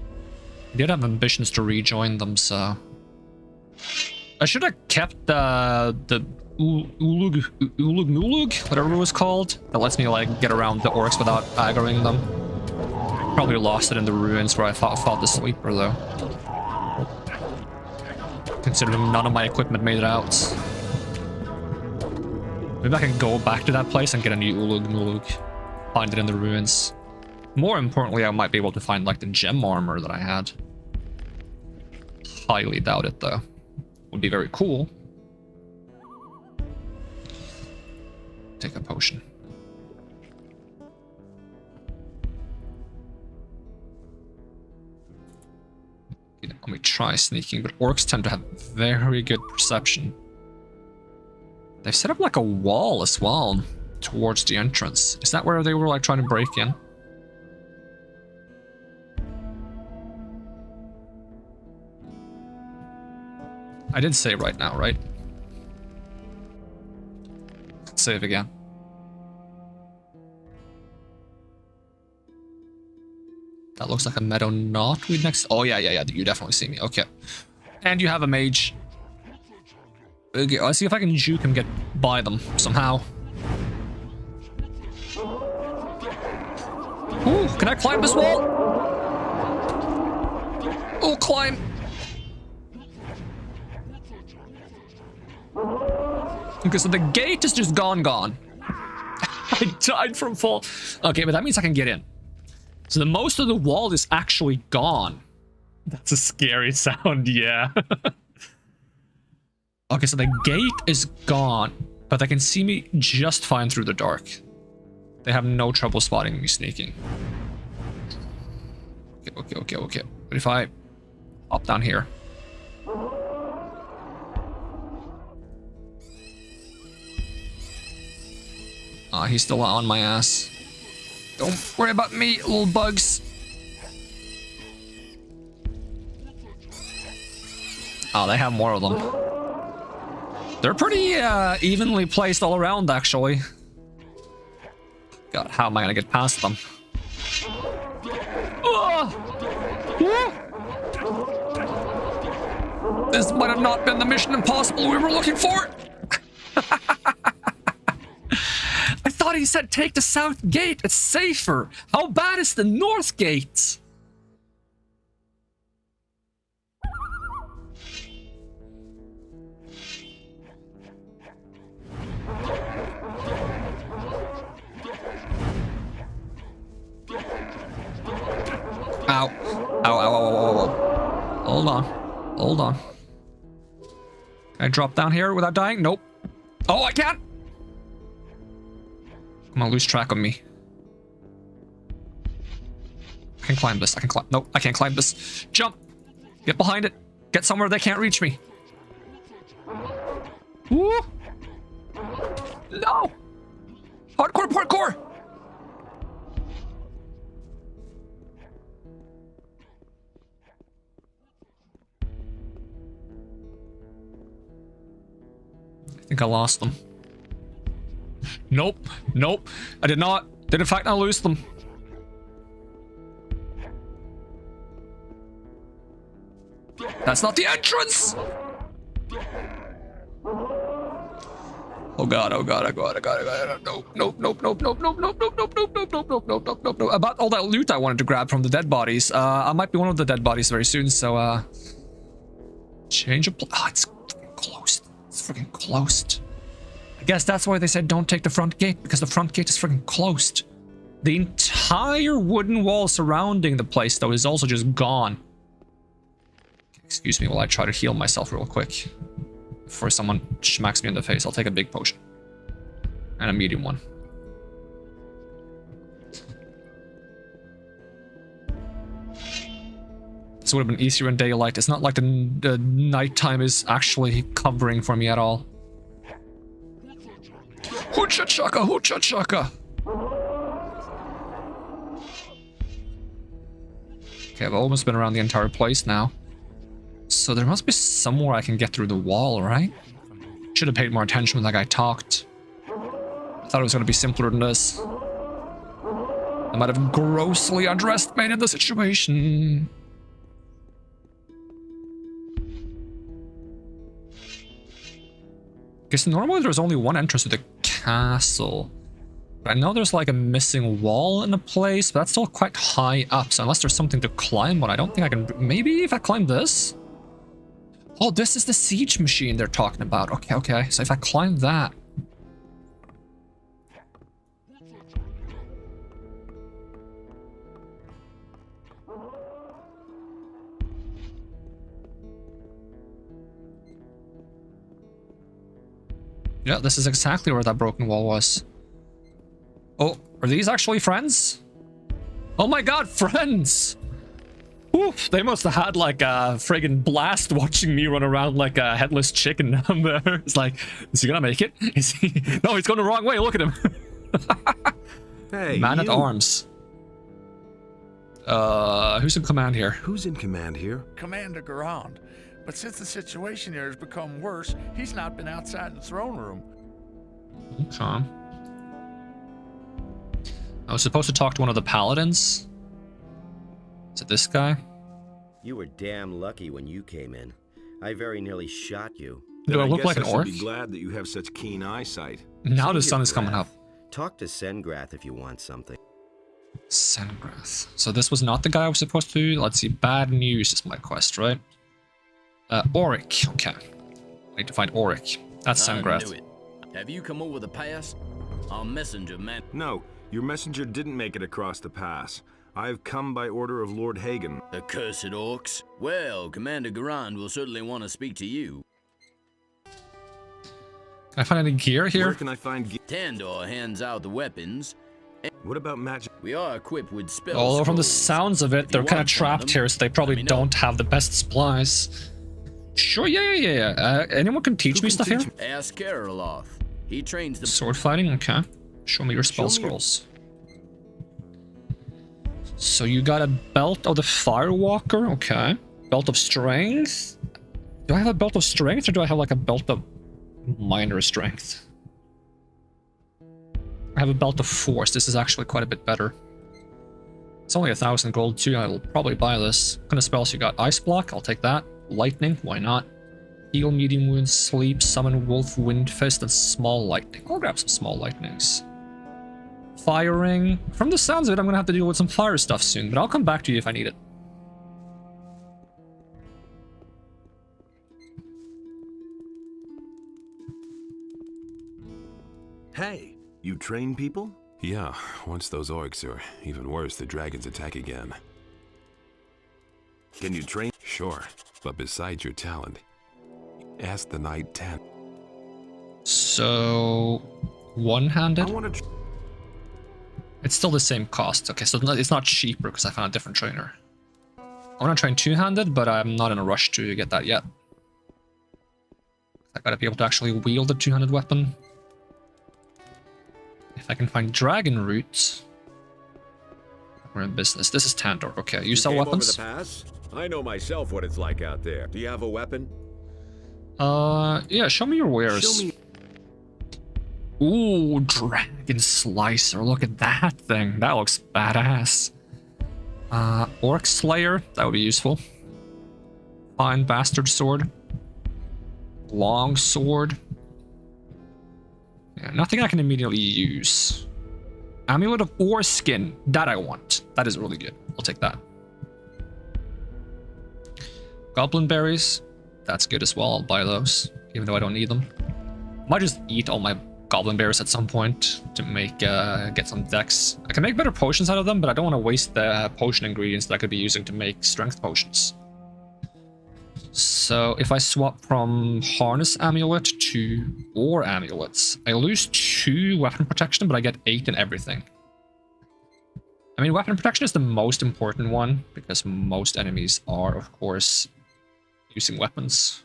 S1: did have ambitions to rejoin them, so I should have kept the Ulug, whatever it was called, that lets me like get around the orcs without aggroing them. Probably lost it in the ruins where I fought the sleeper though. Considering none of my equipment made it out. Maybe I can go back to that place and get a new Ulug, find it in the ruins. More importantly, I might be able to find like the gem armor that I had. Highly doubt it though. Would be very cool. Take a potion. Let me try sneaking, but orcs tend to have very good perception. They've set up like a wall as well towards the entrance. Is that where they were like trying to break in? I did save right now, right? Save again. That looks like a meadow knotweed next. Oh yeah, you definitely see me. Okay. And you have a mage. Okay, let's see if I can juke him, get by them somehow. Ooh, can I climb this wall? Oh, climb. Okay, so the gate is just gone. I died from fall. Okay, but that means I can get in. So the most of the wall is actually gone. That's a scary sound, yeah. Okay, so the gate is gone, but they can see me just fine through the dark. They have no trouble spotting me sneaking. Okay. But if I hop down here. He's still on my ass. Don't worry about me, little bugs. Oh, they have more of them. They're pretty evenly placed all around, actually. God, how am I gonna get past them? This might have not been the Mission Impossible we were looking for. I thought he said take the south gate. It's safer. How bad is the north gate? Ow. Hold on. Can I drop down here without dying? Nope. Oh, I can't. I'm gonna lose track of me. I can climb this. Nope, I can't climb this. Jump. Get behind it. Get somewhere they can't reach me. Woo. No. Parkour. I think I lost them. Nope. Nope. I did not. Did in fact not lose them. That's not the entrance! Oh god, oh god, oh god, oh god, oh god. Nope, nope, nope, nope, nope, nope, nope, nope, nope, nope, nope, nope, nope, nope, nope, nope. About all that loot I wanted to grab from the dead bodies. I might be one of the dead bodies very soon, so change of it's freaking closed. It's freaking closed. I guess that's why they said don't take the front gate, because the front gate is freaking closed. The entire wooden wall surrounding the place, though, is also just gone. Excuse me while I try to heal myself real quick. Before someone smacks me in the face, I'll take a big potion. And a medium one. This would have been easier in daylight. It's not like the nighttime is actually covering for me at all. Hoocha chaka, hoocha chaka. Okay, I've almost been around the entire place now. So there must be somewhere I can get through the wall, right? Should have paid more attention when that guy talked. I thought it was going to be simpler than this. I might have grossly underestimated the situation. Guess normally there's only one entrance to the castle. But I know there's like a missing wall in the place, but that's still quite high up. So unless there's something to climb on, I don't think I can... Maybe if I climb this? Oh, this is the siege machine they're talking about. Okay, okay. So if I climb that... Yeah, this is exactly where that broken wall was. Oh, are these actually friends? Oh my god, friends! Oof, they must have had like a friggin' blast watching me run around like a headless chicken down there. It's like, is he gonna make it? Is he? No, he's going the wrong way, look at him.
S4: Hey,
S1: Man at arms. Who's in command here?
S4: Who's in command here?
S7: Commander Garand. But since the situation here has become worse, he's not been outside the throne room.
S1: Okay. I was supposed to talk to one of the paladins. Is it this guy?
S5: You were damn lucky when you came in. I very nearly shot you.
S1: Do I look like an orc?
S4: I should be glad that you have such keen eyesight.
S1: Now the sun is coming up.
S5: Talk to Sengrath if you want something.
S1: Sengrath. So this was not the guy I was supposed to... Let's see. Bad news is my quest, right? Auric. Okay. I need to find Auric. That's Sengrath.
S8: Have you come over the pass? Our messenger, man.
S4: No, your messenger didn't make it across the pass. I've come by order of Lord Hagen.
S8: Accursed orcs. Well, Commander Garand will certainly want to speak to you.
S1: Can I find any gear here?
S4: Where can I find gear?
S8: Tandor hands out the weapons.
S4: What about magic?
S8: We are equipped with spells.
S1: Although from the sounds of it, they're kind of trapped here, so they probably don't have the best supplies. Sure, yeah. Anyone can teach me stuff here?
S8: Ask Karoloth. He trains the
S1: sword fighting. Okay. Show me your spell scrolls. So you got a belt of the Firewalker. Okay. Belt of strength. Do I have a belt of strength, or do I have like a belt of minor strength? I have a belt of force. This is actually quite a bit better. It's only 1,000 gold too. I'll probably buy this. What kind of spells you got? Ice block. I'll take that. Lightning, why not? Heal, medium wounds, sleep, summon wolf, wind fist, and small lightning. I'll grab some small lightnings. Firing. From the sounds of it, I'm gonna have to deal with some fire stuff soon, but I'll come back to you if I need it.
S4: Hey, you train people?
S9: Yeah, once those orcs, or even worse, the dragons attack again.
S4: Can you train?
S9: Sure, but besides your talent, ask the Knight 10.
S1: So, one-handed?
S4: I want to.
S1: It's still the same cost. Okay, so it's not cheaper because I found a different trainer. I want to train two-handed, but I'm not in a rush to get that yet. I gotta be able to actually wield a two-handed weapon. If I can find dragon roots, we're in business. This is Tandor. Okay, you sell weapons?
S10: Over the pass? I know myself what it's like out there. Do you have a weapon?
S1: Yeah, show me your wares.
S4: Show me.
S1: Ooh, Dragon Slicer. Look at that thing. That looks badass. Orc Slayer. That would be useful. Fine Bastard Sword. Long Sword. Yeah, nothing I can immediately use. Amulet of Ore Skin. That I want. That is really good. I'll take that. Goblin Berries. That's good as well. I'll buy those, even though I don't need them. Might just eat all my Goblin Berries at some point to make get some dex. I can make better potions out of them, but I don't want to waste the potion ingredients that I could be using to make strength potions. So if I swap from Harness Amulet to Ore Amulets, I lose 2 weapon protection, but I get 8 in everything. I mean, weapon protection is the most important one, because most enemies are, of course, using weapons.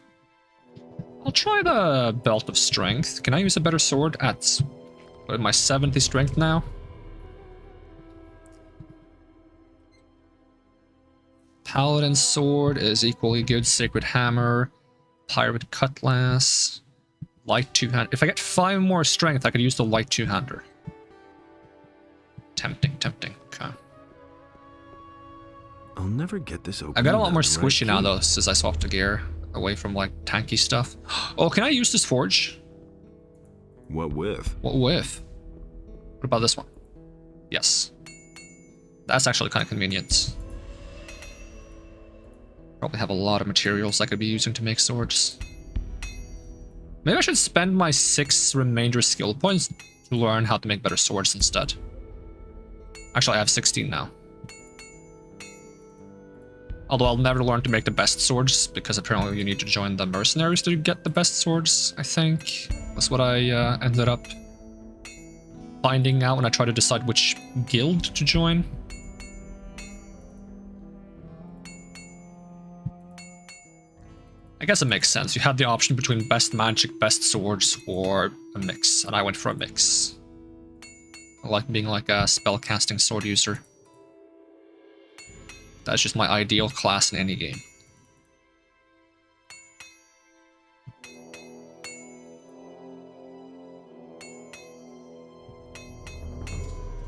S1: I'll try the Belt of Strength. Can I use a better sword at my 70 strength now? Paladin Sword is equally good. Sacred Hammer, Pirate Cutlass, Light Two-Hander. If I get 5 more strength, I could use the Light Two-Hander. Tempting, tempting. Okay.
S4: I'll never get this open.
S1: I got a lot more squishy now though, since I swapped to gear away from like tanky stuff. Oh, can I use this forge?
S4: What with?
S1: What with? What about this one? Yes. That's actually kind of convenient. Probably have a lot of materials I could be using to make swords. Maybe I should spend my 6 remainder skill points to learn how to make better swords instead. Actually, I have 16 now. Although I'll never learn to make the best swords, because apparently you need to join the mercenaries to get the best swords, I think. That's what I ended up finding out when I tried to decide which guild to join. I guess it makes sense. You had the option between best magic, best swords, or a mix, and I went for a mix. I like being like a spellcasting sword user. That's just my ideal class in any game.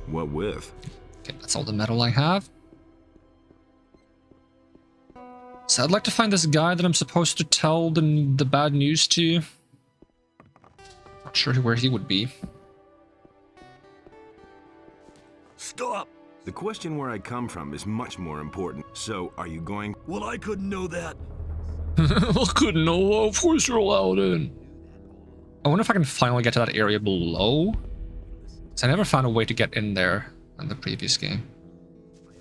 S4: What with?
S1: Okay, that's all the metal I have. So I'd like to find this guy that I'm supposed to tell the bad news to. Not sure where he would be.
S2: Stop!
S4: The question where I come from is much more important. So, are you going?
S2: Well, I couldn't know that.
S1: I couldn't know. Of course you're allowed in. I wonder if I can finally get to that area below. So I never found a way to get in there in the previous game.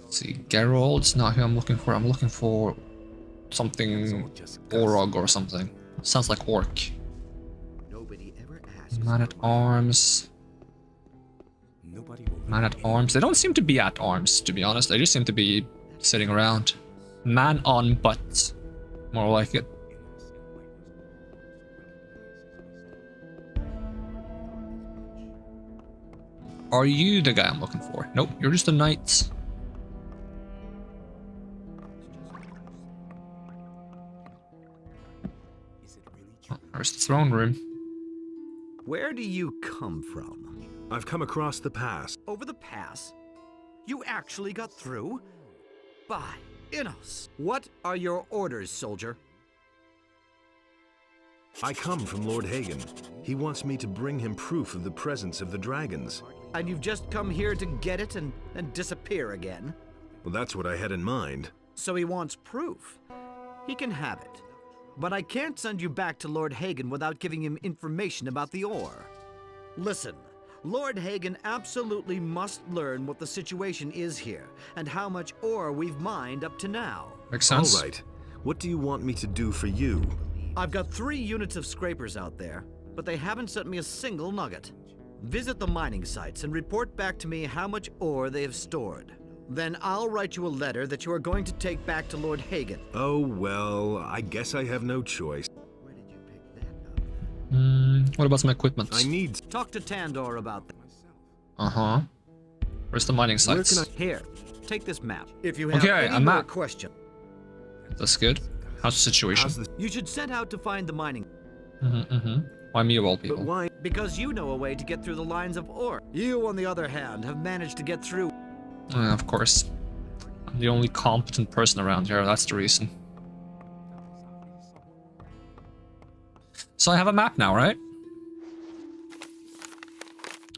S1: Let's see, Geralt's not who I'm looking for. I'm looking for something Orog or something. Sounds like orc. Man at arms. Man at arms. They don't seem to be at arms, to be honest. They just seem to be sitting around. Man on butt. More like it. Are you the guy I'm looking for? Nope, you're just a knight. Oh, there's the throne room.
S10: Where do you come from?
S4: I've come across the pass.
S10: Over the pass? You actually got through? By Innos. What are your orders, soldier?
S4: I come from Lord Hagen. He wants me to bring him proof of the presence of the dragons.
S10: And you've just come here to get it and disappear again?
S4: Well, that's what I had in mind.
S10: So he wants proof. He can have it. But I can't send you back to Lord Hagen without giving him information about the ore. Listen, Lord Hagen absolutely must learn what the situation is here, and how much ore we've mined up to now.
S1: Makes sense.
S4: All right. What do you want me to do for you?
S10: I've got 3 units of scrapers out there, but they haven't sent me a single nugget. Visit the mining sites and report back to me how much ore they have stored. Then I'll write you a letter that you are going to take back to Lord Hagen.
S4: Oh, well, I guess I have no choice.
S1: What about some equipment?
S4: I need...
S10: Talk to Tandor about that.
S1: Uh-huh. Where's the mining sites?
S10: Where can I... Here, take this map. If you have
S1: Okay,
S10: any
S1: a
S10: more
S1: map.
S10: question.
S1: That's good. How's the situation?
S10: You should set out to find the mining.
S1: Why me of all
S4: But
S1: people?
S4: why?
S10: Because you know a way to get through the lines of orc. You, on the other hand, have managed to get through.
S1: Of course. I'm the only competent person around here, that's the reason. So I have a map now, right?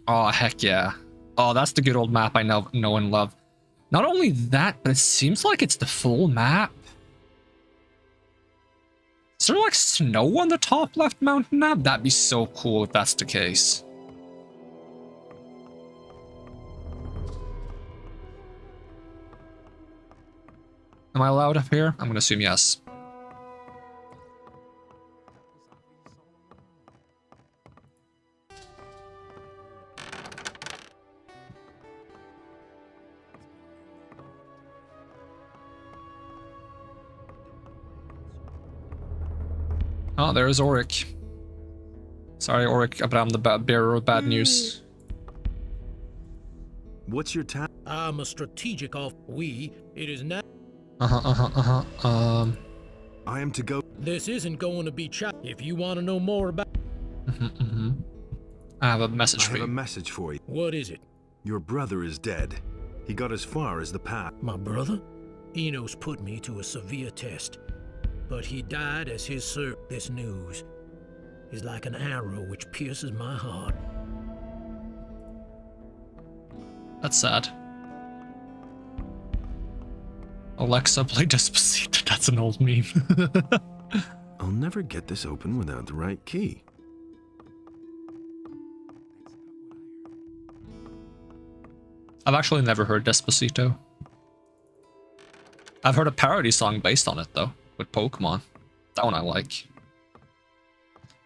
S1: Oh, heck yeah. Oh, that's the good old map I know and love. Not only that, but it seems like it's the full map. Is there like snow on the top left mountain map? That'd be so cool if that's the case. Am I allowed up here? I'm gonna assume yes. Oh, there's Auric. Sorry, Auric, but I'm the bearer of bad news.
S4: What's your task?
S3: I'm a strategic off. It is not.
S4: I am to go.
S3: This isn't going to be chat. If you want to know more about.
S1: I have a message
S4: I
S1: for
S4: have
S1: you.
S4: a message for you.
S3: What is it?
S4: Your brother is dead. He got as far as the path.
S3: My brother? Enos put me to a severe test, but he died as his sir. This news is like an arrow which pierces my heart.
S1: That's sad. Alexa, play Despacito. That's an old meme.
S4: I'll never get this open without the right key.
S1: I've actually never heard Despacito. I've heard a parody song based on it, though, with Pokemon. That one I like.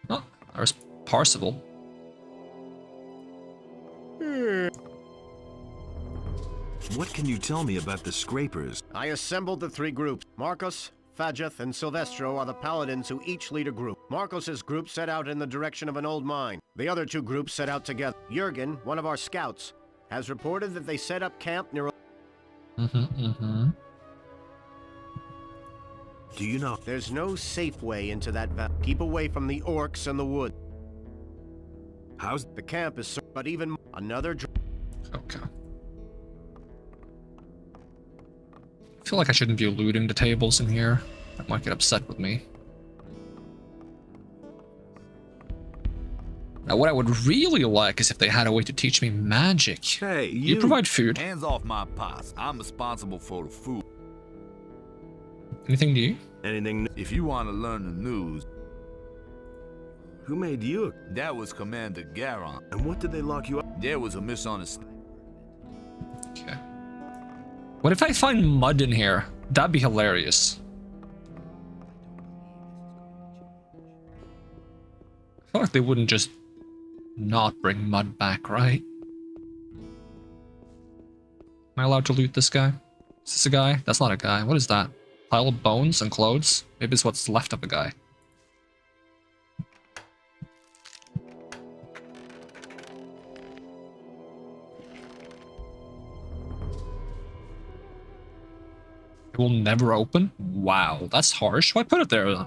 S1: Oh, there's Parsival.
S4: What can you tell me about the Scrapers?
S5: I assembled the three groups. Marcos, Fajeth, and Silvestro are the paladins who each lead a group. Marcos's group set out in the direction of an old mine. The other two groups set out together. Jurgen, one of our scouts, has reported that they set up camp near...
S4: Do you know?
S5: There's no safe way into that valley. Keep away from the orcs and the wood.
S4: How's...
S5: The camp is... But even another...
S1: Okay. I feel like I shouldn't be looting the tables in here. That might get upset with me. Now, what I would really like is if they had a way to teach me magic.
S4: Hey,
S1: You provide food.
S2: Hands off my pots. I'm responsible for the food.
S1: Anything new?
S4: Anything...
S2: If you want to learn the news,
S4: Who made you?
S2: that was Commander Garon.
S4: And what did they lock you up?
S2: There was a misunderstanding.
S1: Okay. What if I find mud in here? That'd be hilarious. I feel like they wouldn't just not bring mud back, right? Am I allowed to loot this guy? Is this a guy? That's not a guy. What is that? Pile of bones and clothes? Maybe it's what's left of a guy. It will never open? Wow, that's harsh. Why put it there then?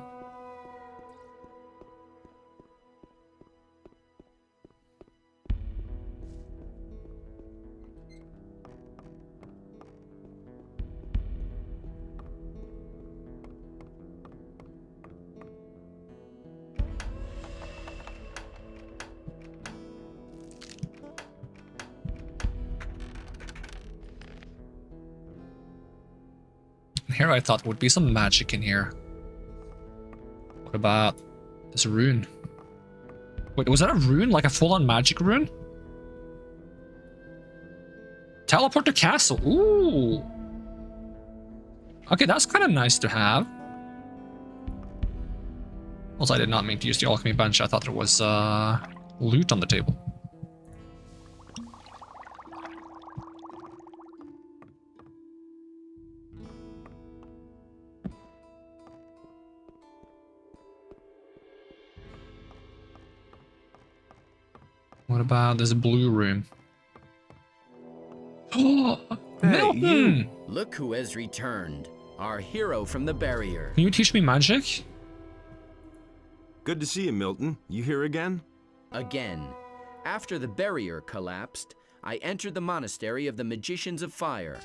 S1: Here I thought would be some magic in here. What about this rune? Wait, was that a rune? Like a full-on magic rune? Teleport to castle. Ooh. Okay, that's kind of nice to have. Also, I did not mean to use the alchemy bench. I thought there was loot on the table. What about this blue room? Oh, Milton!
S8: Look who has returned. Our hero from the barrier.
S1: Can you teach me magic?
S4: Good to see you, Milton. You here again?
S8: Again. After the barrier collapsed, I entered the monastery of the Magicians of Fire.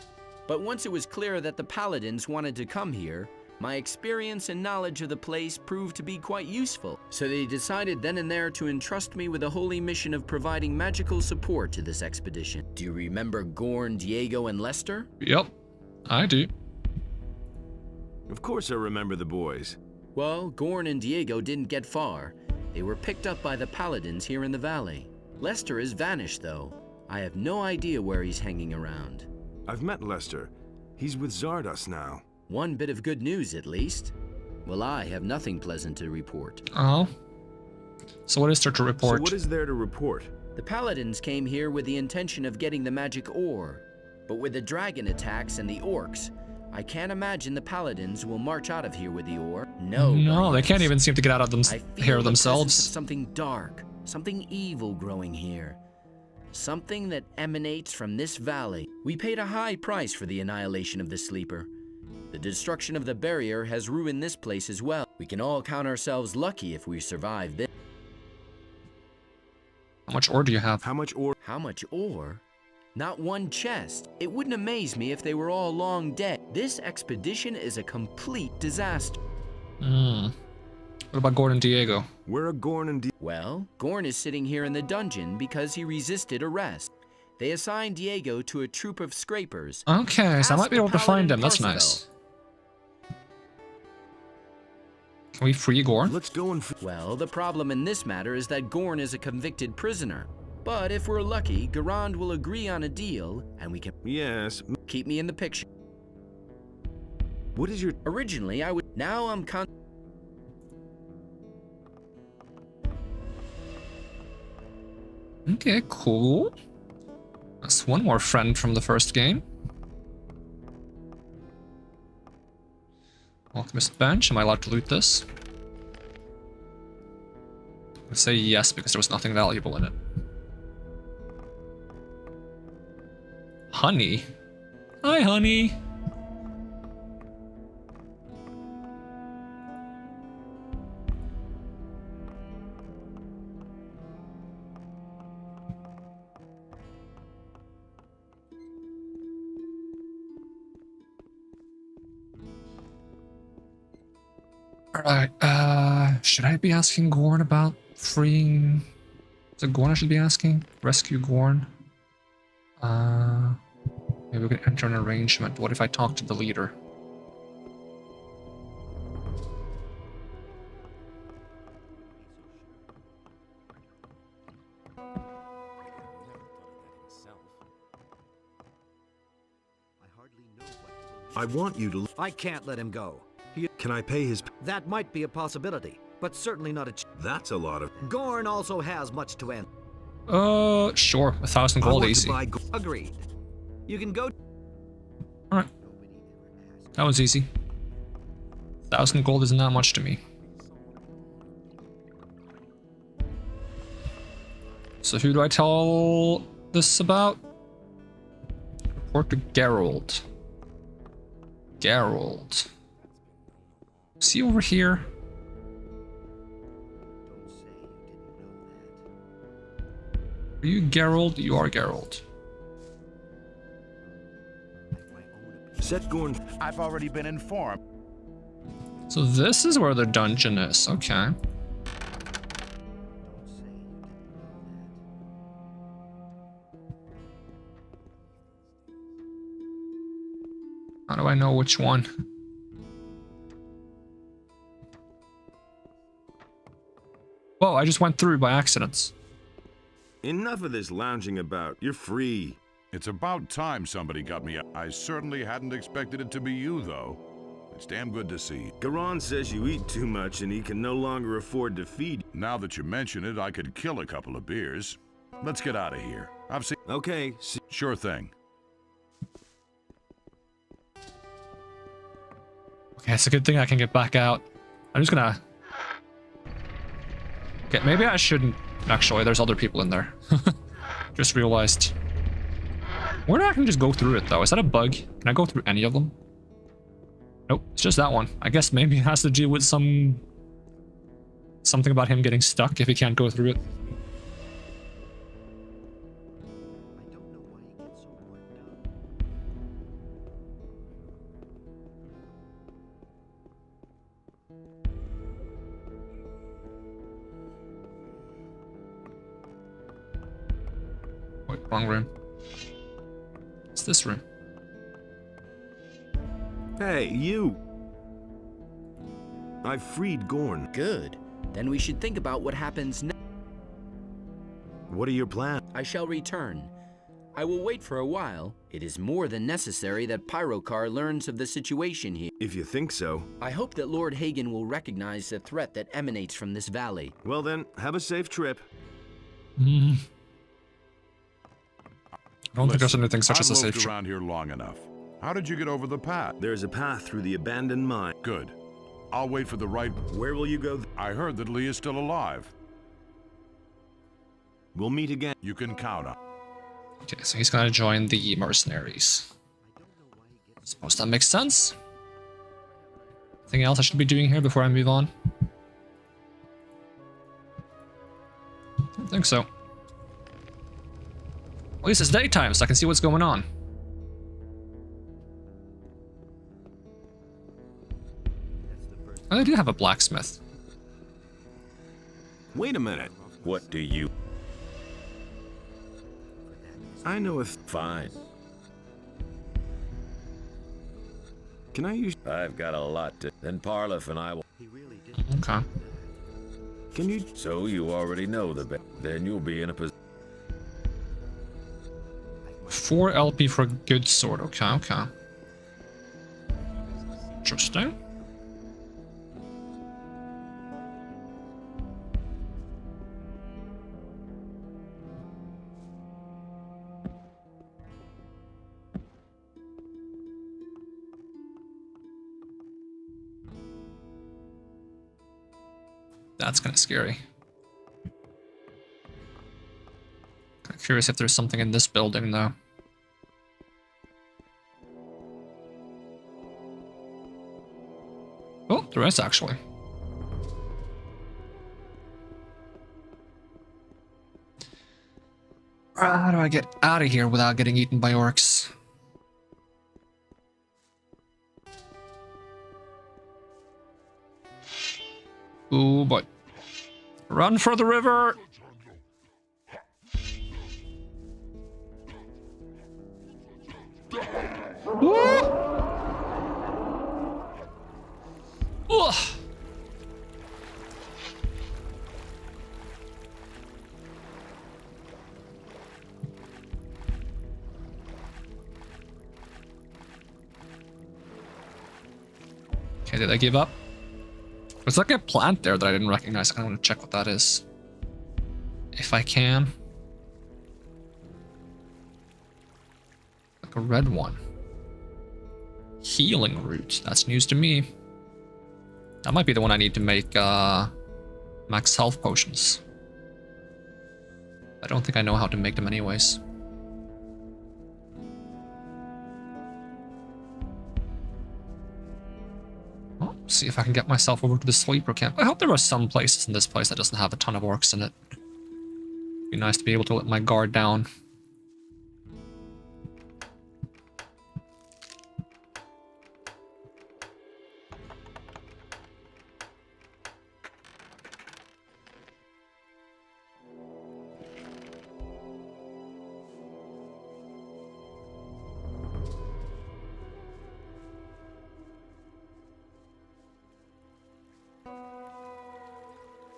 S8: But once it was clear that the paladins wanted to come here, my experience and knowledge of the place proved to be quite useful. So they decided then and there to entrust me with the holy mission of providing magical support to this expedition. Do you remember Gorn, Diego, and Lester?
S1: Yep, I do.
S4: Of course I remember the boys.
S8: Well, Gorn and Diego didn't get far. They were picked up by the paladins here in the valley. Lester has vanished, though. I have no idea where he's hanging around.
S4: I've met Lester. He's with Zardos now.
S8: One bit of good news, at least. Well, I have nothing pleasant to report.
S1: Oh. So what is there to report?
S4: So what is there to report?
S8: The paladins came here with the intention of getting the magic ore. But with the dragon attacks and the orcs, I can't imagine the paladins will march out of here with the ore.
S1: No, they can't even seem to get out of them here themselves.
S8: Something dark, something evil growing here. Something that emanates from this valley. We paid a high price for the annihilation of the Sleeper. The destruction of the barrier has ruined this place as well. We can all count ourselves lucky if we survive this.
S1: How much ore do you have?
S4: How much ore?
S8: How much ore? Not one chest. It wouldn't amaze me if they were all long dead. This expedition is a complete disaster.
S1: What about Gorn and Diego?
S4: Where are Gorn and Diego?
S8: Well, Gorn is sitting here in the dungeon because he resisted arrest. They assigned Diego to a troop of scrapers.
S1: Okay, so I might be able to find him. That's nice. Can we free Gorn?
S4: Let's go and
S8: Well, the problem in this matter is that Gorn is a convicted prisoner. But if we're lucky, Garand will agree on a deal, and we can...
S4: Yes.
S8: Keep me in the picture.
S4: What is your...
S8: Originally, I would... Now I'm
S1: Okay, cool. That's one more friend from the first game. Alchemist bench. Am I allowed to loot this? I'll say yes because there was nothing valuable in it. Honey. Hi, honey. Alright, should I be asking Gorn about freeing... Is it Gorn I should be asking? Rescue Gorn? Maybe we can enter an arrangement. What if I talk to the leader?
S4: I want you to...
S10: I can't let him go.
S4: Can I pay his...
S10: That might be a possibility, but certainly not a...
S4: That's a lot of...
S10: Gorn also has much to end.
S1: Sure. 1,000 gold easy.
S10: Agreed. You can go...
S1: Alright. That was easy. 1,000 gold is not much to me. So who do I tell this about? Report to Geralt. Geralt. Is he over here? Are you Geralt? You are Geralt.
S4: Set Gorn.
S7: I've already been informed.
S1: So this is where the dungeon is. Okay. How do I know which one? Whoa, I just went through by accident.
S4: Enough of this lounging about. You're free.
S7: It's about time somebody got me. I certainly hadn't expected it to be you, though. It's damn good to see.
S4: Garand says you eat too much and he can no longer afford to feed.
S7: Now that you mention it, I could kill a couple of beers. Let's get out of here. I've seen...
S4: Okay.
S7: Sure thing.
S1: Okay, it's a good thing I can get back out. I'm just gonna... Okay, maybe I shouldn't... Actually, there's other people in there. Just realized. Where do I can just go through it, though? Is that a bug? Can I go through any of them? Nope, it's just that one. I guess maybe it has to do with some Something about him getting stuck if he can't go through it. Wait, wrong room. It's this room.
S4: Hey, you! I've freed Gorn.
S8: Good. Then we should think about what happens next.
S4: What are your plans?
S8: I shall return. I will wait for a while. It is more than necessary that Pyrokar learns of the situation here.
S4: If you think so.
S8: I hope that Lord Hagen will recognize the threat that emanates from this valley.
S4: Well then, have a safe trip.
S1: I don't think there's anything such as a
S7: I've
S1: safe
S7: moved
S1: trip.
S7: around here long enough. How did you get over the path?
S4: There's a path through the abandoned mine.
S7: Good. I'll wait for the right...
S4: Where will you go?
S7: I heard that Lee is still alive.
S4: We'll meet again.
S7: You can count on.
S1: Okay, so he's gonna join the mercenaries. Suppose that makes sense. Anything else I should be doing here before I move on? I don't think so. At least it's daytime, so I can see what's going on. Oh, they do have a blacksmith.
S4: Wait a minute.
S11: What do you...
S4: I know if...
S11: Fine.
S4: Can I use...
S11: I've got a lot to... Then Parlif and I will...
S1: Okay.
S4: Can you...
S11: So you already know the... Then you'll be in a position...
S1: 4 LP for a good sword. Okay, okay. Interesting. That's kind of scary. Kind of curious if there's something in this building, though. Oh, there is actually. How do I get out of here without getting eaten by orcs? Ooh, boy. Run for the river! Ooh. Ugh. Okay, did I give up? There's like a plant there that I didn't recognize. I want to check what that is. If I can. Like a red one. Healing root. That's news to me. That might be the one I need to make max health potions. I don't think I know how to make them anyways. Well, see if I can get myself over to the sleeper camp. I hope there are some places in this place that doesn't have a ton of orcs in it. Be nice to be able to let my guard down.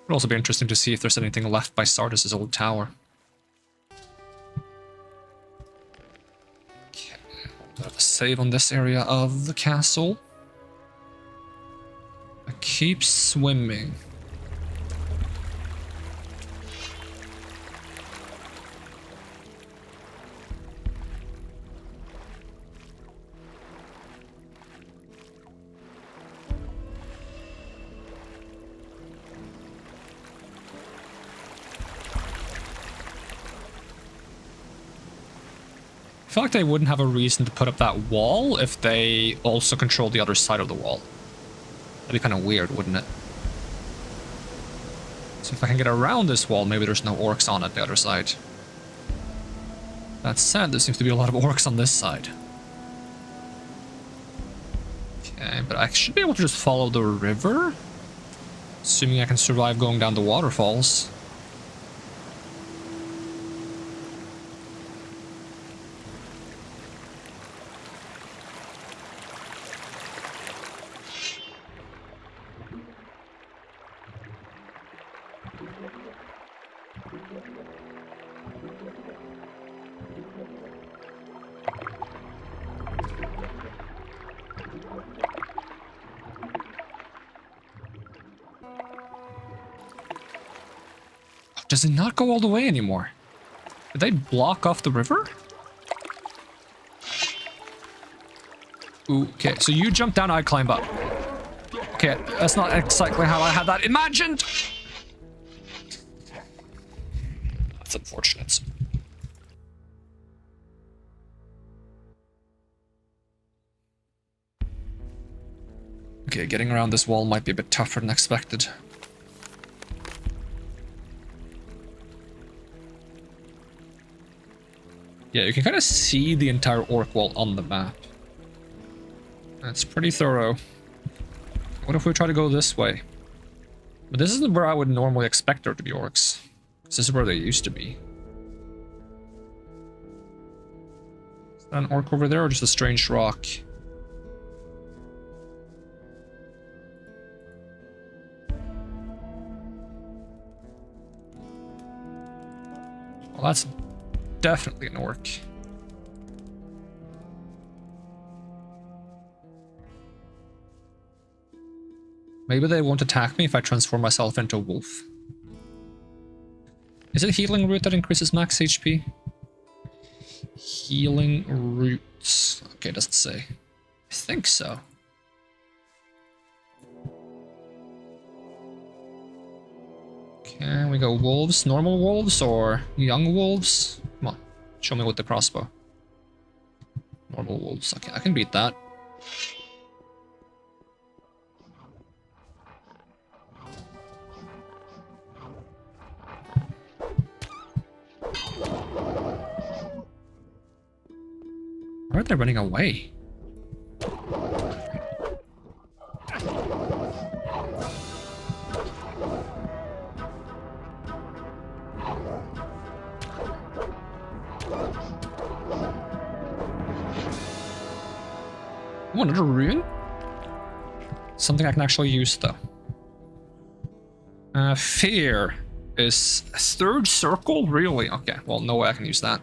S1: It'd also be interesting to see if there's anything left by Sardis' old tower. Okay, we'll have a save on this area of the castle. I keep swimming. I feel like they wouldn't have a reason to put up that wall if they also control the other side of the wall. That'd be kind of weird, wouldn't it? So if I can get around this wall, maybe there's no orcs on it the other side. That said, there seems to be a lot of orcs on this side. Okay, but I should be able to just follow the river. Assuming I can survive going down the waterfalls. Does it not go all the way anymore? Did they block off the river? Ooh, okay, so you jump down, I climb up. Okay, that's not exactly how I had that imagined. That's unfortunate. Okay, getting around this wall might be a bit tougher than expected. Yeah, you can kind of see the entire orc wall on the map. That's pretty thorough. What if we try to go this way? But this isn't where I would normally expect there to be orcs. This is where they used to be. Is that an orc over there or just a strange rock? Well, that's definitely an orc. Maybe they won't attack me if I transform myself into a wolf. Is it healing root that increases max HP? Healing roots. Okay, doesn't say. I think so. Okay, we go wolves, normal wolves or young wolves? Come on, show me with the crossbow. Normal wolves. Okay, I can beat that. Why are they running away? Oh, another rune? Something I can actually use, though. Fear is a third circle? Really? Okay, well, no way I can use that.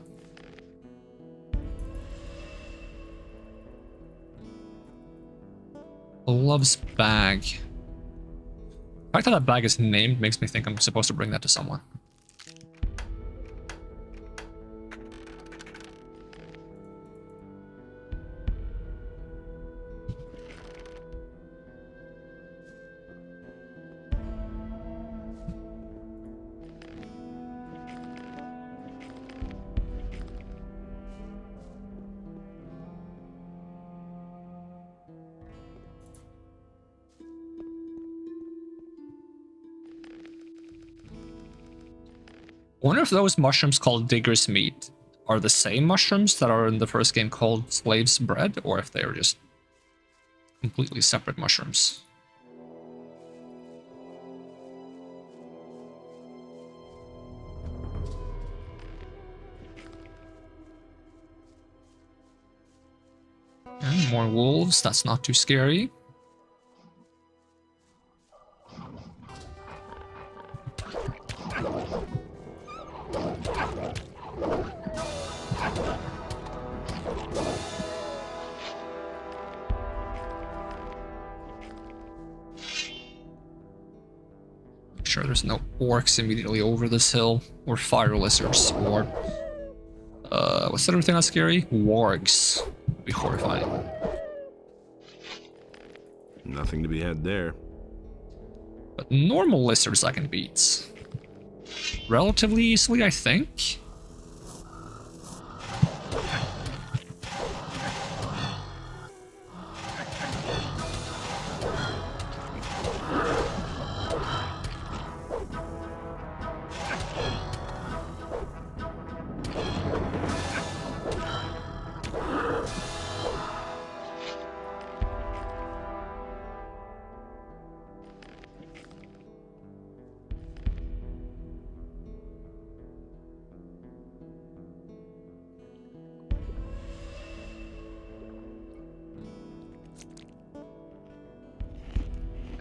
S1: Love's bag. The fact that that bag is named makes me think I'm supposed to bring that to someone. I wonder if those mushrooms called Digger's Meat are the same mushrooms that are in the first game called Slave's Bread, or if they are just completely separate mushrooms. And more wolves, that's not too scary. Sure there's no orcs immediately over this hill, or fire lizards, or what's the other thing that's scary? Wargs. Would be horrifying.
S4: Nothing to be had there.
S1: But normal lizards I can beat relatively easily, I think.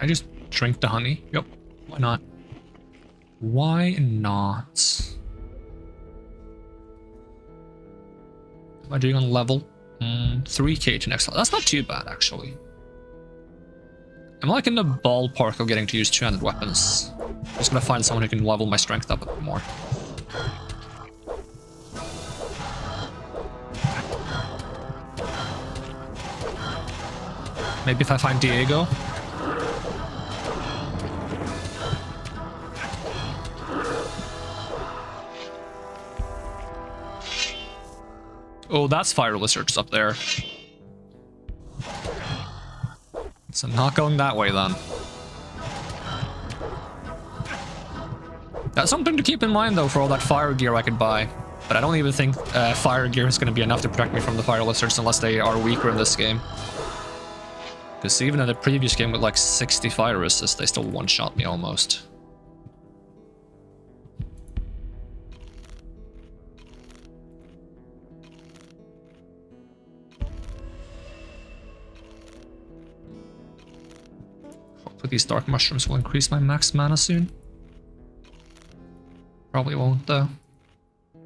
S1: I just drink the honey? Yep. Why not? Why not? Am I doing on level? 3k to next level. That's not too bad, actually. I'm like in the ballpark of getting to use two-handed weapons. Just gonna find someone who can level my strength up a bit more. Maybe if I find Diego. Oh, that's fire lizards up there. So not going that way then. That's something to keep in mind though for all that fire gear I could buy. But I don't even think fire gear is going to be enough to protect me from the fire lizards unless they are weaker in this game. Because even in the previous game with like 60 fire resist, they still one-shot me almost. Hopefully these dark mushrooms will increase my max mana soon. Probably won't though. A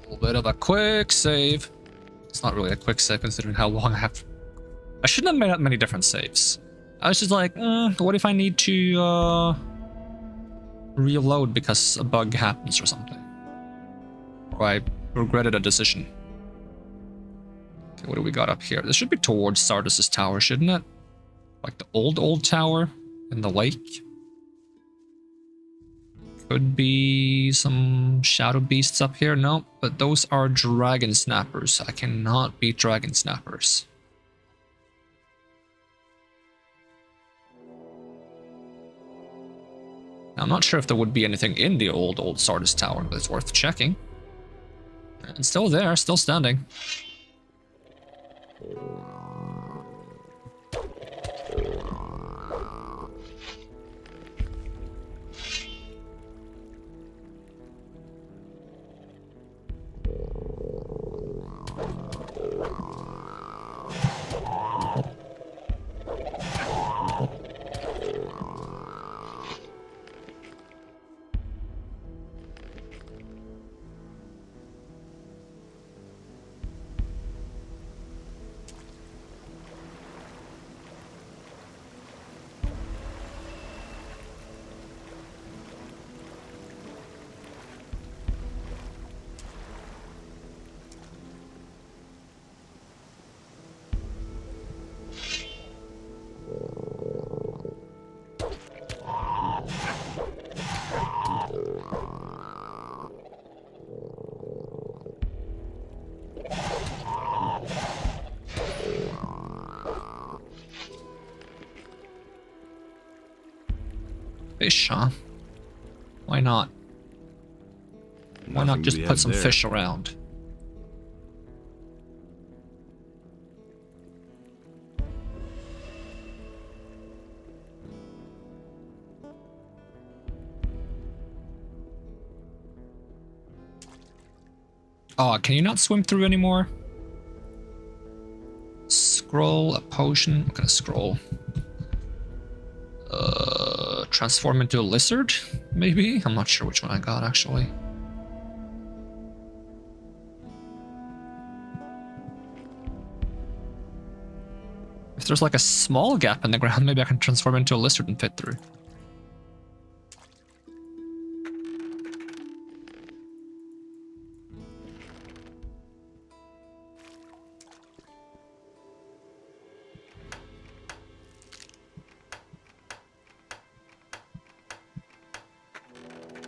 S1: little bit of a quick save. It's not really a quick save considering how long I have. I shouldn't have made that many different saves. I was just like, what if I need to reload because a bug happens or something? Or I regretted a decision. Okay, what do we got up here? This should be towards Sardis' tower, shouldn't it? Like the old tower in the lake. Could be some shadow beasts up here. No, but those are dragon snappers. I cannot beat dragon snappers. Now, I'm not sure if there would be anything in the old Sardis tower, but it's worth checking. It's still there, still standing. Fish, huh? Why not? Why not just put some fish around? Oh, can you not swim through anymore? Scroll, a potion. I'm gonna scroll. Transform into a lizard, maybe? I'm not sure which one I got, actually. If there's like a small gap in the ground, maybe I can transform into a lizard and fit through.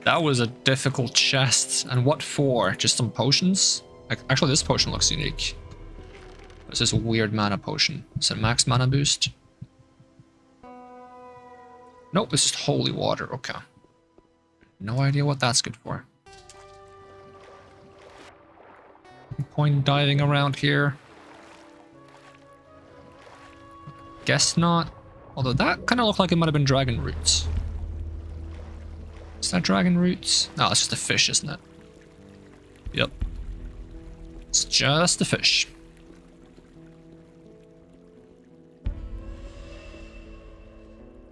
S1: That was a difficult chest. And what for? Just some potions? Actually, this potion looks unique. This is a weird mana potion. Is it max mana boost? Nope, it's just holy water. Okay. No idea what that's good for. No point diving around here. Guess not. Although that kind of looked like it might have been dragon roots. Is that dragon roots? No, it's just a fish, isn't it? Yep. It's just a fish.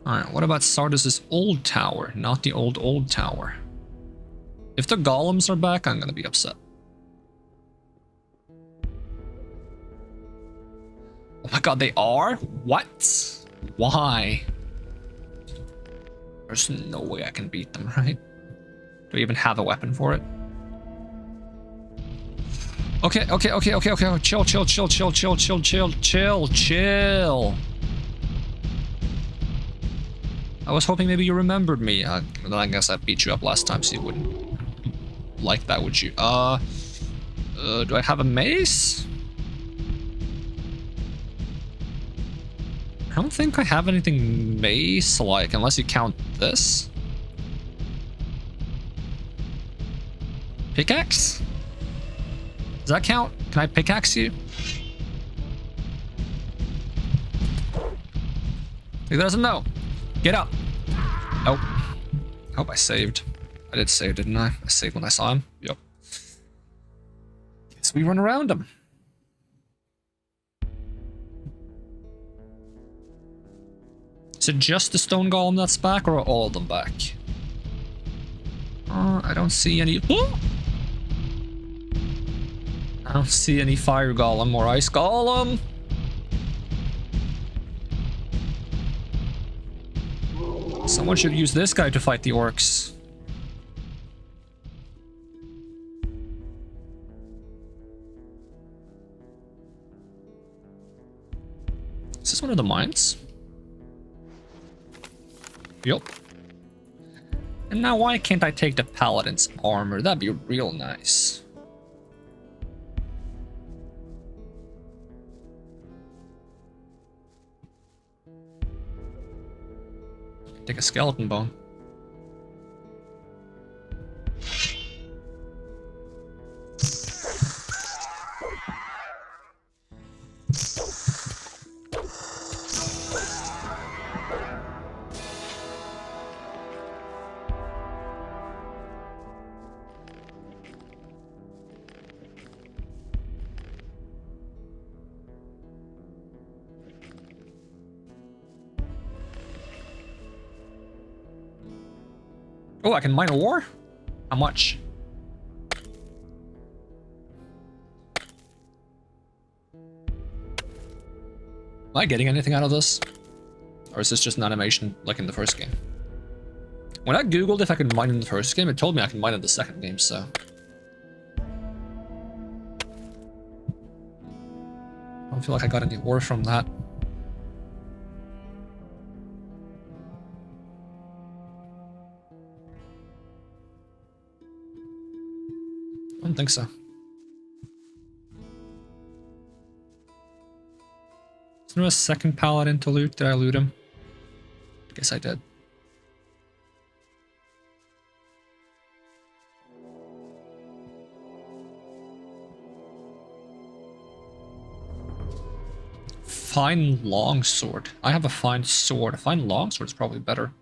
S1: Alright, what about Sardis' old tower, not the old tower? If the golems are back, I'm gonna be upset. Oh my god, they are? What? Why? There's no way I can beat them, right? Do I even have a weapon for it? Okay. Chill. I was hoping maybe you remembered me. I guess I beat you up last time, so you wouldn't like that, would you? Do I have a mace? I don't think I have anything mace-like, unless you count this. Pickaxe? Does that count? Can I pickaxe you? He doesn't know. Get up. Oh. I hope I saved. I did save, didn't I? I saved when I saw him. Yep. Guess we run around him. Is it just the stone golem that's back, or are all of them back? I don't see any... Oh! I don't see any fire golem or ice golem. Someone should use this guy to fight the orcs. Is this one of the mines? Yup. And now why can't I take the paladin's armor? That'd be real nice. Take a skeleton bone. Oh, I can mine ore? How much? Am I getting anything out of this? Or is this just an animation like in the first game? When I googled if I could mine in the first game, it told me I can mine in the second game, so... I don't feel like I got any ore from that. I don't think so. Is there a second paladin to loot? Did I loot him? Guess I did. Fine longsword. I have a fine sword. A fine longsword is probably better.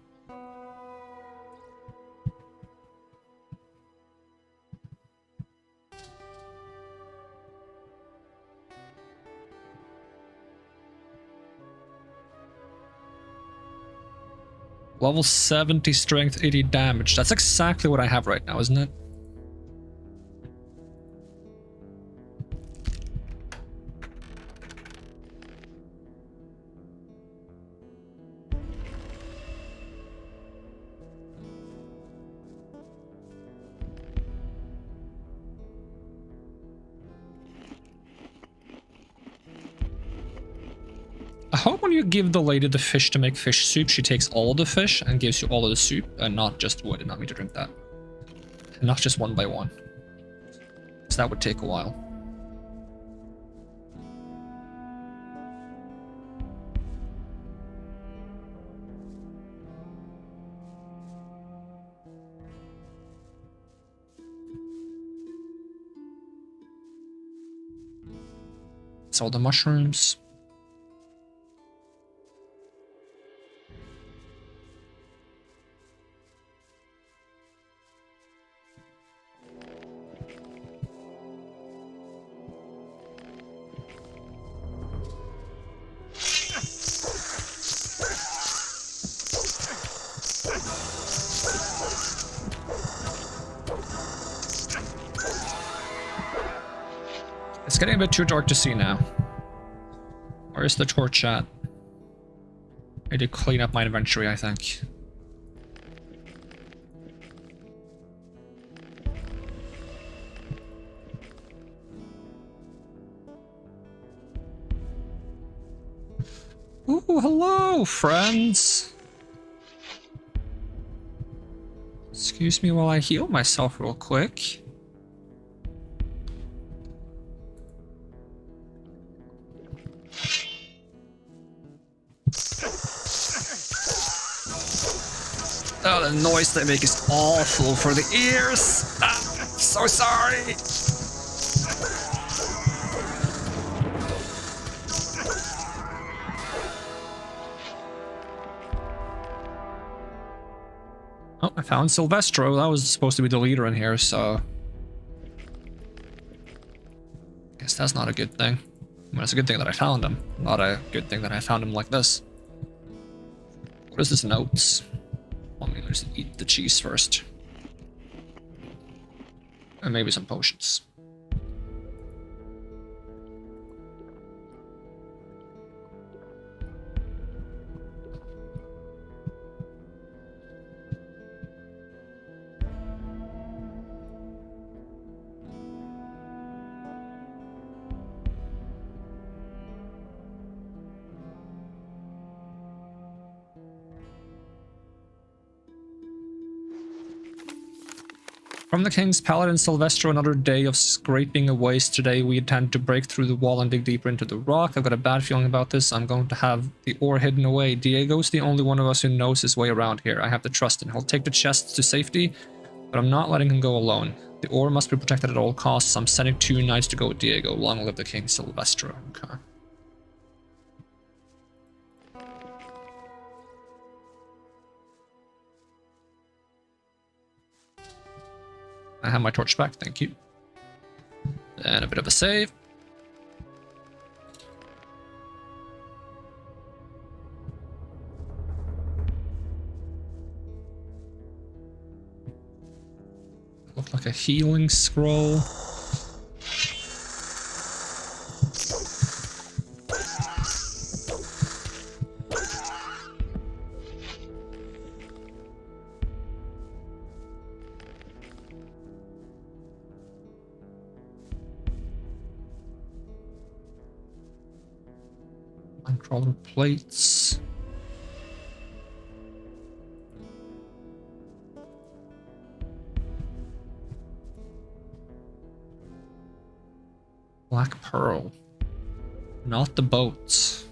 S1: Level 70 strength, 80 damage. That's exactly what I have right now, isn't it? I hope when you give the lady the fish to make fish soup, she takes all of the fish and gives you all of the soup, and not just wood. Not me to drink that. And not just one by one. Because that would take a while. It's all the mushrooms. It's getting a bit too dark to see now. Where's the torch at? I need to clean up my inventory, I think. Ooh, hello, friends. Excuse me while I heal myself real quick. Oh, the noise they make is awful for the ears. Ah, so sorry. Oh, I found Silvestro. That was supposed to be the leader in here, so... guess that's not a good thing. I mean, it's a good thing that I found him. Not a good thing that I found him like this. What is this notes? Let me just eat the cheese first. And maybe some potions. From the King's Paladin Silvestro, another day of scraping a waste. Today we intend to break through the wall and dig deeper into the rock. I've got a bad feeling about this. I'm going to have the ore hidden away. Diego's the only one of us who knows his way around here. I have to trust him. He'll take the chests to safety, but I'm not letting him go alone. The ore must be protected at all costs. I'm sending 2 knights to go with Diego. Long live the King Silvestro. Okay. I have my torch back, thank you. And a bit of a save. Looked like a healing scroll. Crawler plates. Black pearl. Not the boats.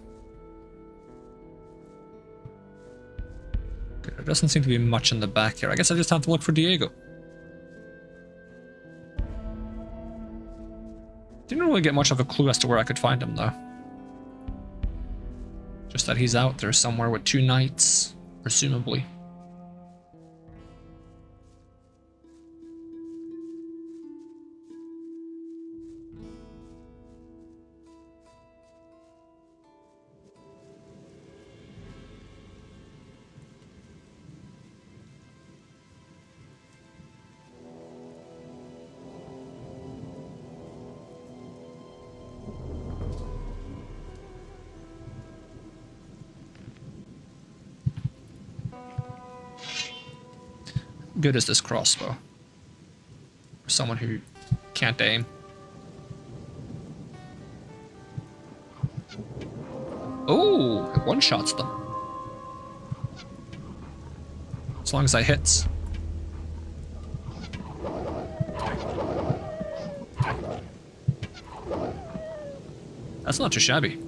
S1: Okay, there doesn't seem to be much in the back here. I guess I just have to look for Diego. Didn't really get much of a clue as to where I could find him though. Just that he's out there somewhere with 2 knights, presumably. Good is this crossbow? For someone who can't aim. Oh, it one-shots them. As long as I hit. That's not too shabby.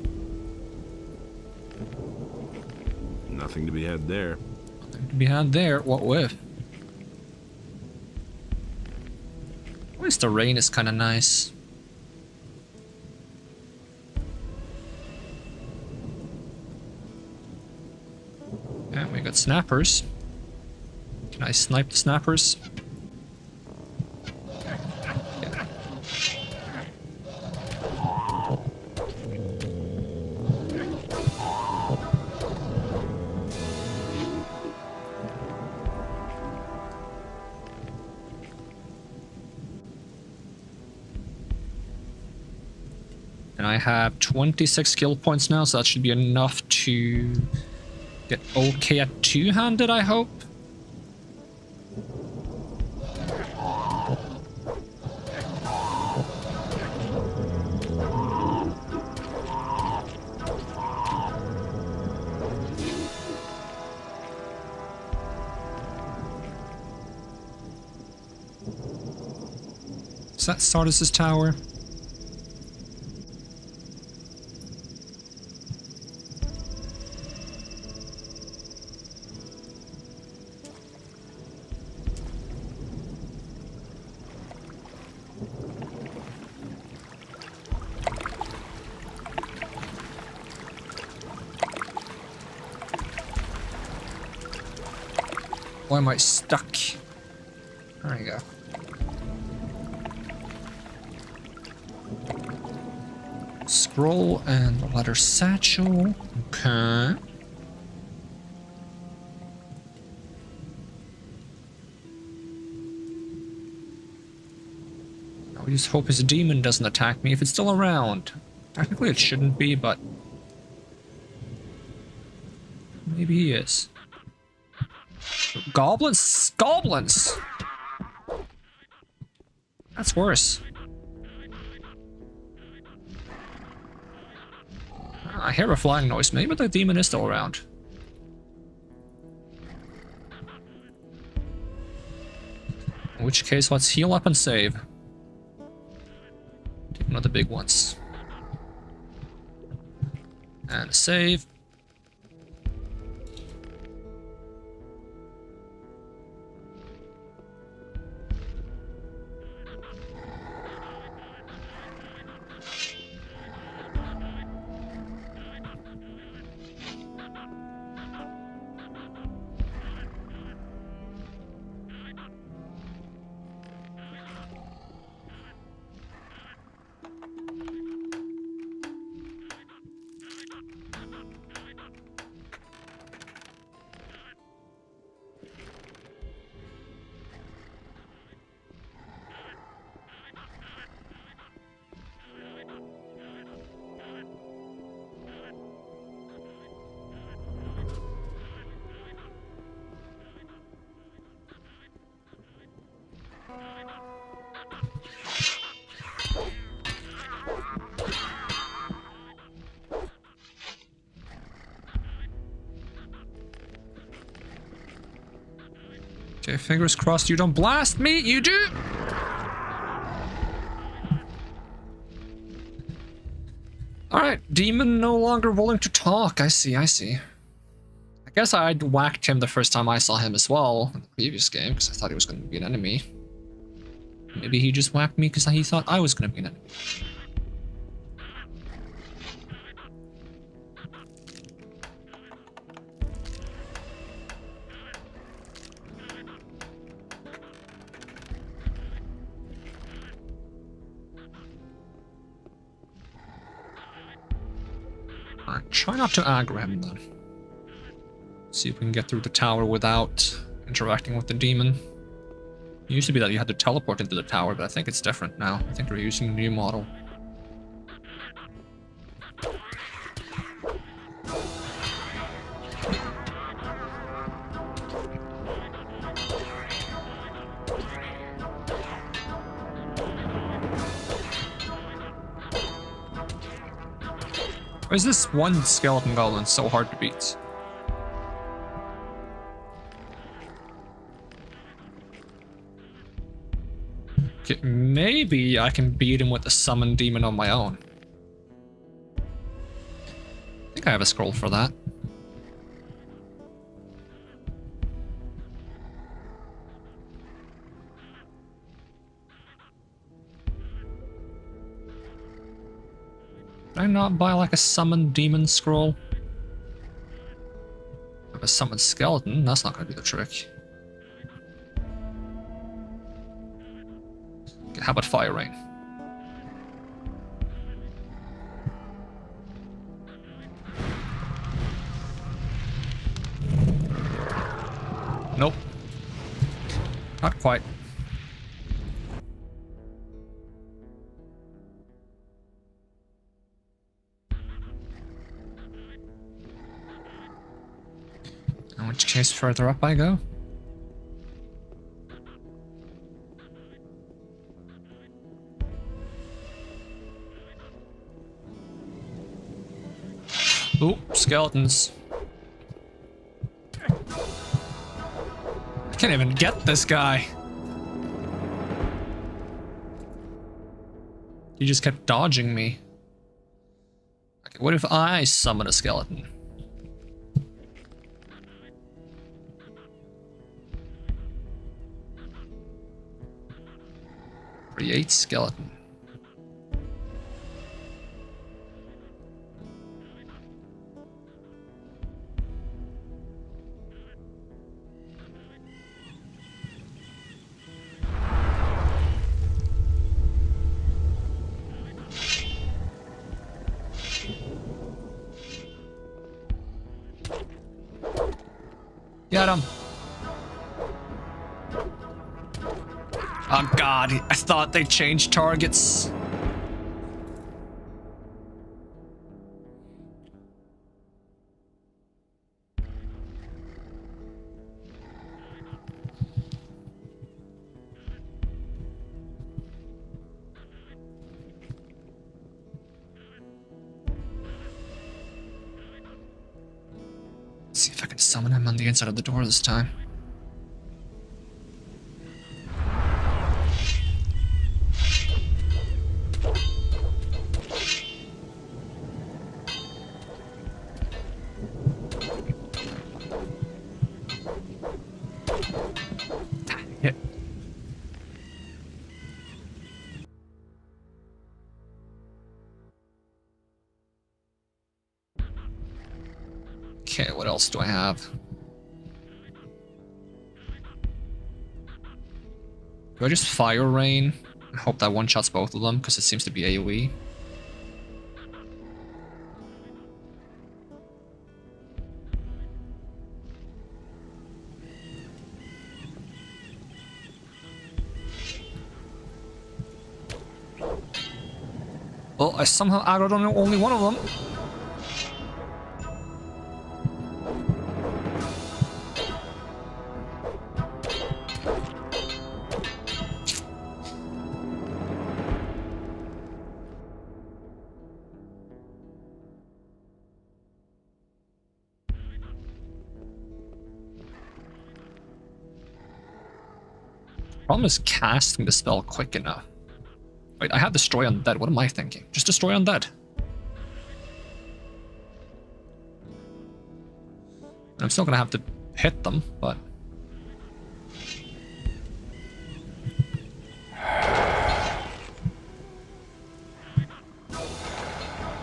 S4: Nothing to be had there.
S1: Nothing to be had there. What with? At least the rain is kind of nice. And we got snappers. Can I snipe the snappers? Yeah. And I have 26 skill points now, so that should be enough to get okay at two-handed, I hope. Is that Sardis's tower? Why am I stuck? There you go. Scroll and the letter satchel. Okay. Now we just hope his demon doesn't attack me if it's still around. Technically it shouldn't be, but maybe he is. Goblins? Goblins! That's worse. I hear a flying noise. Maybe the demon is still around. In which case, let's heal up and save. Take one of the big ones. And save. Okay, fingers crossed you don't blast me. You do! Alright, demon no longer willing to talk. I see, I see. I guess I'd whacked him the first time I saw him as well in the previous game, because I thought he was going to be an enemy. Maybe he just whacked me because he thought I was going to be an enemy. Alright, try not to aggro him then. See if we can get through the tower without interacting with the demon. It used to be that you had to teleport into the tower, but I think it's different now. I think they're using a new model. Why is this one skeleton goblin so hard to beat? Okay, maybe I can beat him with a summon demon on my own. I think I have a scroll for that. Did I not buy like a summon demon scroll? I have a summon skeleton, that's not gonna do the trick. Okay, how about fire rain? Nope. Not quite. which case further up I go. Ooh, skeletons. I can't even get this guy. He just kept dodging me. Okay, what if I summon a skeleton? Create skeleton. Get him. Oh god, I thought they changed targets. Let's see if I can summon him on the inside of the door this time. Hit. Okay, what else do I have? Do I just fire rain? I hope that one-shots both of them, because it seems to be AoE. Well, I somehow aggroed on only one of them. Problem is casting the spell quick enough. Wait, I have Destroy Undead. What am I thinking? Just Destroy Undead. I'm still gonna have to hit them, but...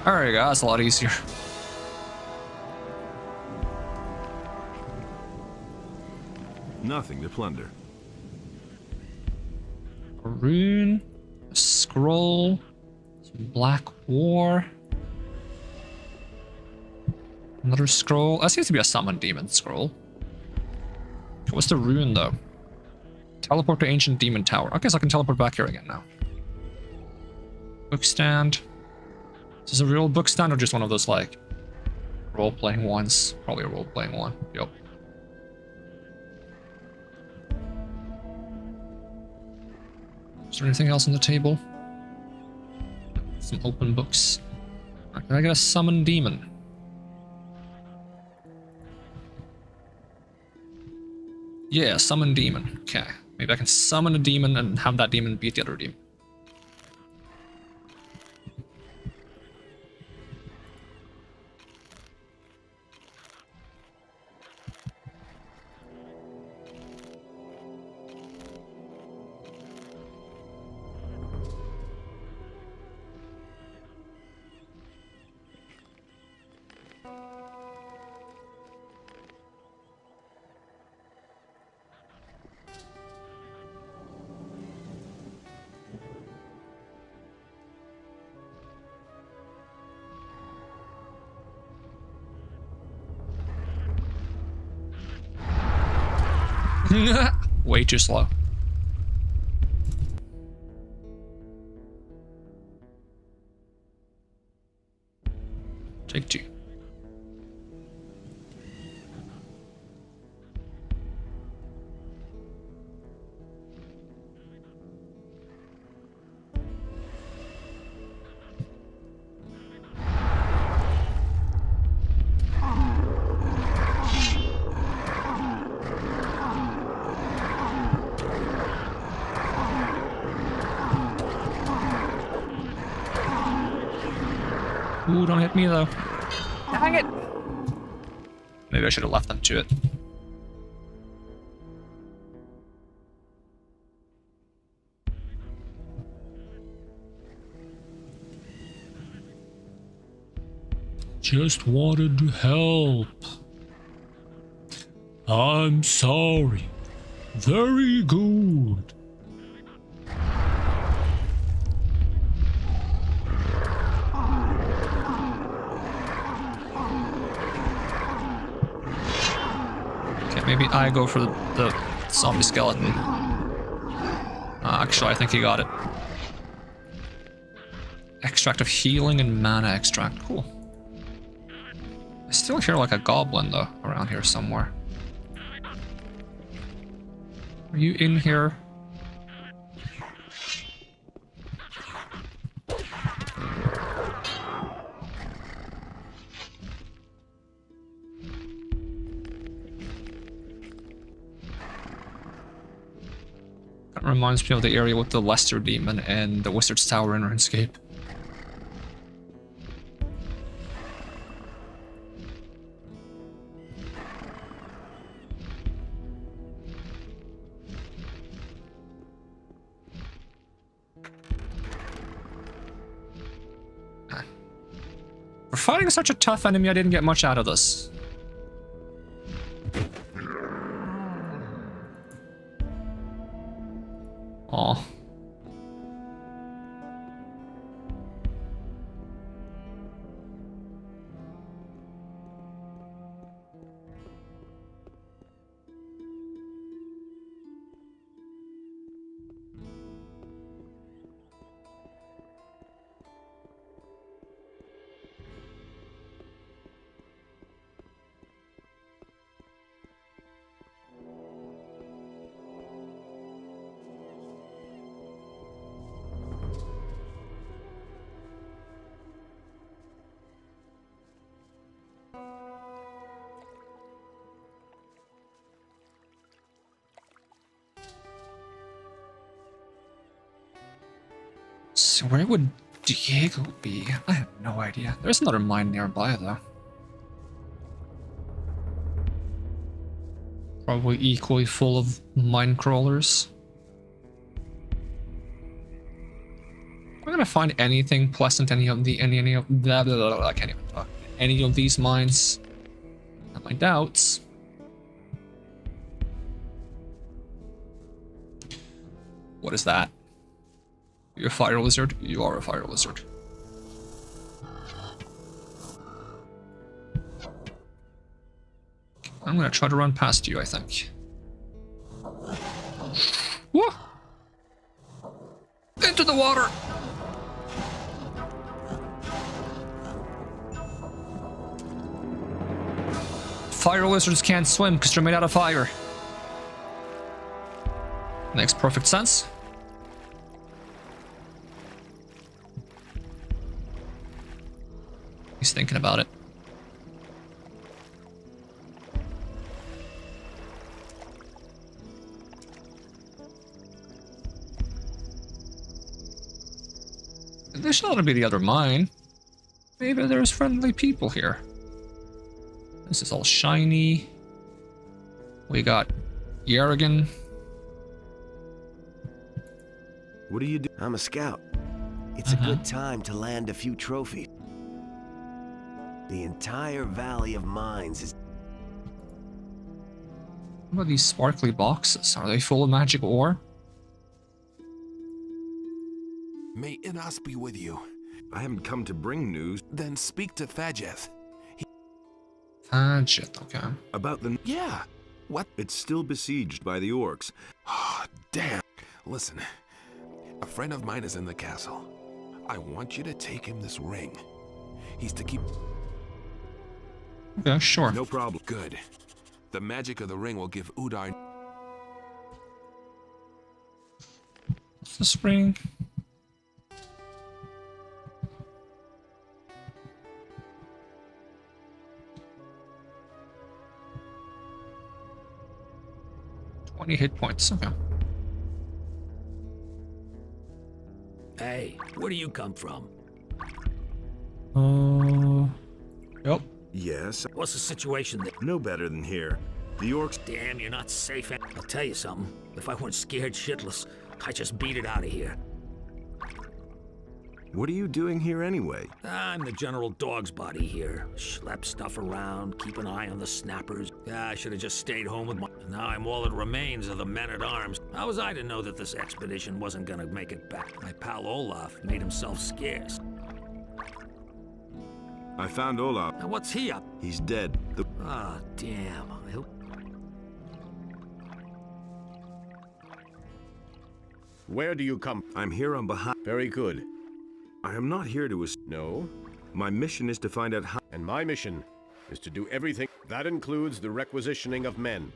S1: There you go, that's a lot easier.
S4: Nothing to plunder.
S1: A rune, a scroll, some black war. Another scroll. That seems to be a summon demon scroll. What's the rune though? Teleport to ancient demon tower. Okay, so I can teleport back here again now. Book stand. Is this a real book stand or just one of those like role-playing ones? Probably a role-playing one. Yup. Is there anything else on the table? Some open books. Can I get a summon demon? Yeah, summon demon. Okay. Maybe I can summon a demon and have that demon beat the other demon. Way too slow. Take two. Ooh, don't hit me though.
S2: Dang it!
S1: Maybe I should have left them to it. Just wanted to help. I'm sorry. Very good. Okay, maybe I go for the zombie skeleton. Actually, I think he got it. Extract of healing and mana extract. Cool. I still hear like a goblin though around here somewhere. Are you in here? That reminds me of the area with the Lester Demon and the Wizard's Tower in RuneScape. For fighting such a tough enemy, I didn't get much out of this. Aw. So where would Diego be? I have no idea. There's another mine nearby though. Probably equally full of mine crawlers. Am I gonna find anything pleasant any of the any of blah, blah, blah, blah, I can't even talk. Any of these mines? I have my doubts. What is that? You're a fire lizard? You are a fire lizard. I'm gonna try to run past you, I think. Woo! Into the water! Fire lizards can't swim because they're made out of fire. Makes perfect sense. He's thinking about it. There should ought to be the other mine. Maybe there's friendly people here. This is all shiny. We got Yerrigan.
S6: What do you do? I'm a scout. It's a good time to land a few trophies. The entire Valley of Mines is...
S1: What are these sparkly boxes? Are they full of magic ore?
S9: May Inas be with you.
S4: I haven't come to bring news.
S9: Then speak to Fajeth.
S1: Fajeth, okay.
S4: About the...
S9: Yeah. What?
S4: It's still besieged by the orcs.
S9: Oh, damn. Listen, a friend of mine is in the castle. I want you to take him this ring. He's to keep...
S1: Okay, sure.
S4: No problem.
S9: Good. The magic of the ring will give Udar...
S1: What's this ring? Hit points. Okay.
S3: Hey, where do you come from?
S1: Yep.
S4: Yes.
S3: What's the situation there?
S4: No better than here. The orcs.
S3: Damn, you're not safe. I'll tell you something. If I weren't scared shitless, I'd just beat it out of here.
S4: What are you doing here anyway?
S3: I'm the general dog's body here. Schlep stuff around, keep an eye on the snappers. I should have just stayed home with my... Now I'm all that remains of the men-at-arms. How was I to know that this expedition wasn't gonna make it back? My pal Olaf made himself scarce.
S4: I found Olaf.
S3: Now what's he up?
S4: He's dead.
S3: Ah, damn. I hope...
S5: Where do you come?
S4: I'm here on behalf.
S5: Very good.
S4: I am not here to.
S5: No.
S4: My mission is to find out how.
S5: And my mission is to do everything. That includes the requisitioning of men.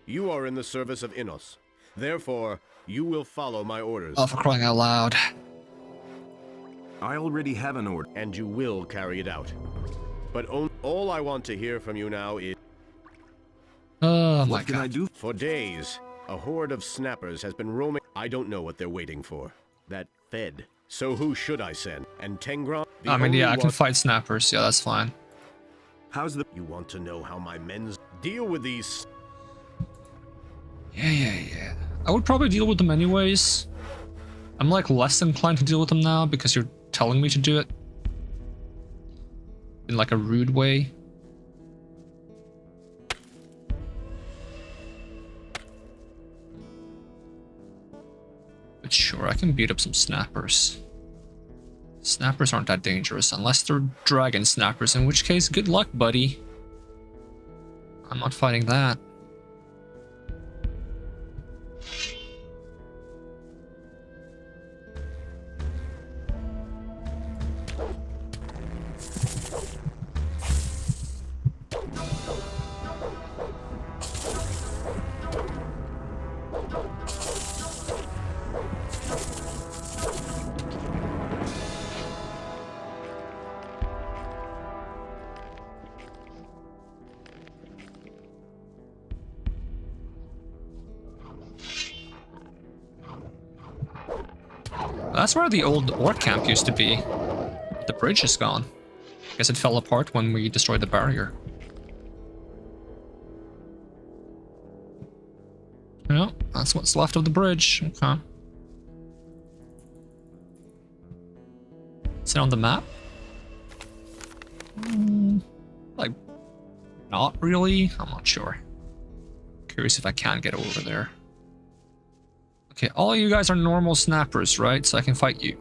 S5: You are in the service of Innos. Therefore, you will follow my orders.
S1: Oh, for crying out loud.
S4: I already have an order.
S5: And you will carry it out. But all I want to hear from you now is...
S1: Oh my
S4: What can I
S1: god.
S4: do?
S5: For days, a horde of snappers has been roaming. I don't know what they're waiting for. That fed. So who should I send? And Tengron?
S1: I mean, yeah, I can fight snappers. Yeah, that's fine.
S4: How's the...
S5: You want to know how my men's deal with these...
S1: Yeah. I would probably deal with them anyways. I'm like less inclined to deal with them now because you're telling me to do it. In like a rude way. But sure, I can beat up some snappers. Snappers aren't that dangerous unless they're dragon snappers, in which case, good luck, buddy. I'm not fighting that. That's where the old orc camp used to be. The bridge is gone. Guess it fell apart when we destroyed the barrier. Yeah, that's what's left of the bridge. Okay. Is it on the map? Like, not really? I'm not sure. Curious if I can get over there. Okay, all of you guys are normal snappers, right? So I can fight you.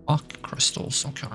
S1: Rock crystals, okay.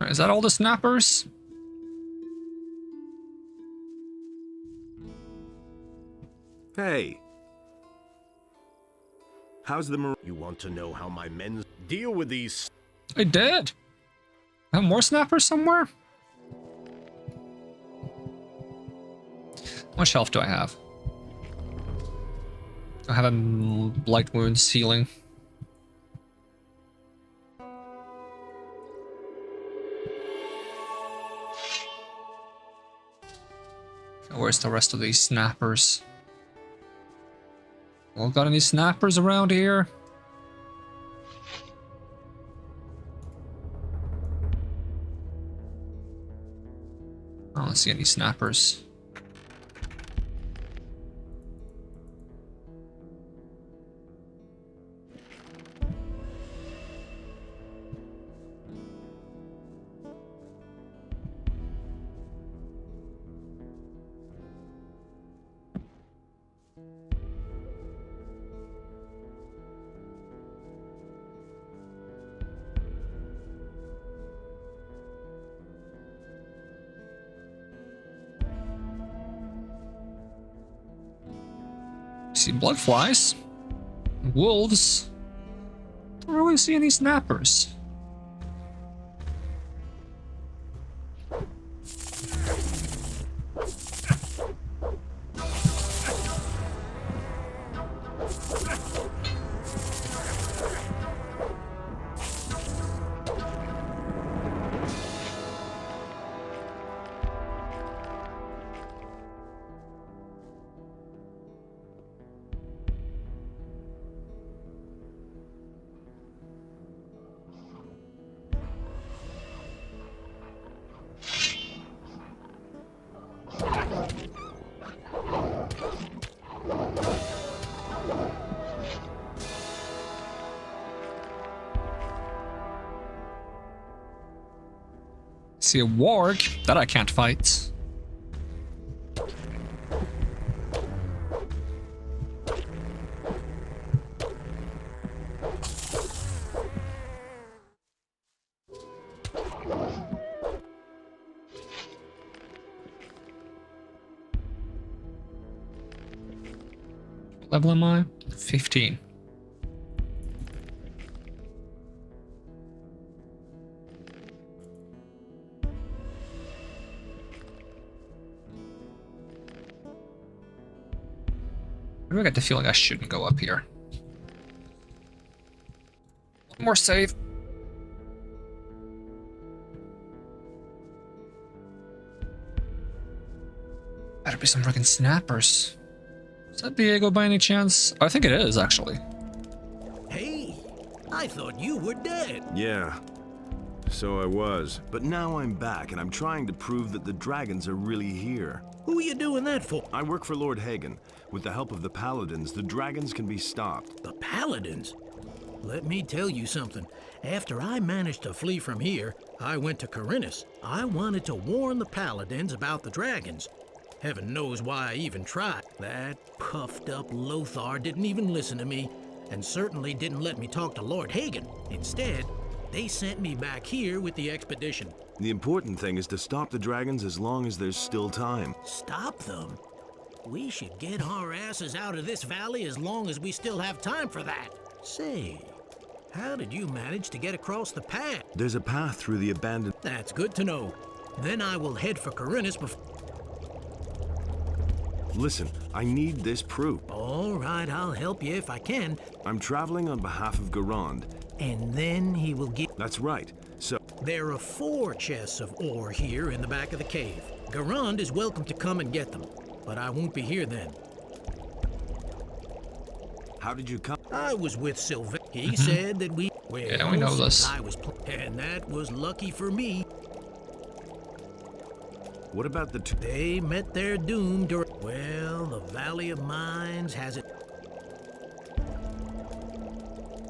S1: Is that all the snappers?
S4: Hey. How's the mar...
S5: You want to know how my men's deal with these...
S1: I did. Have more snappers somewhere? How much health do I have? I have a blight wound healing. Where's the rest of these snappers? Well, got any snappers around here? I don't see any snappers. See bloodflies, wolves. Don't really see any snappers. See a warg that I can't fight. What level am I? 15. I get the feeling I shouldn't go up here. One more save. Better be some freaking snappers. Is that Diego by any chance? I think it is, actually.
S3: Hey, I thought you were dead.
S4: Yeah, so I was. But now I'm back, and I'm trying to prove that the dragons are really here.
S3: Who are you doing that for?
S4: I work for Lord Hagen. With the help of the Paladins, the dragons can be stopped.
S3: The Paladins? Let me tell you something. After I managed to flee from here, I went to Corinus. I wanted to warn the Paladins about the dragons. Heaven knows why I even tried. That puffed up Lothar didn't even listen to me, and certainly didn't let me talk to Lord Hagen. Instead, they sent me back here with the expedition.
S4: The important thing is to stop the dragons as long as there's still time.
S3: Stop them? We should get our asses out of this valley as long as we still have time for that. Say, how did you manage to get across the path?
S4: There's a path through the abandoned...
S3: That's good to know. Then I will head for Corinus before...
S4: Listen, I need this proof.
S3: All right, I'll help you if I can.
S4: I'm traveling on behalf of Garand.
S3: And then he will get...
S4: That's right. So...
S3: There are 4 chests of ore here in the back of the cave. Garand is welcome to come and get them, but I won't be here then.
S4: How did you come?
S3: I was with Sylvain. He said that we... Well,
S1: yeah, we know this.
S3: And that was lucky for me.
S4: What about the two?
S3: They met their doom during... Well, the Valley of Mines has it...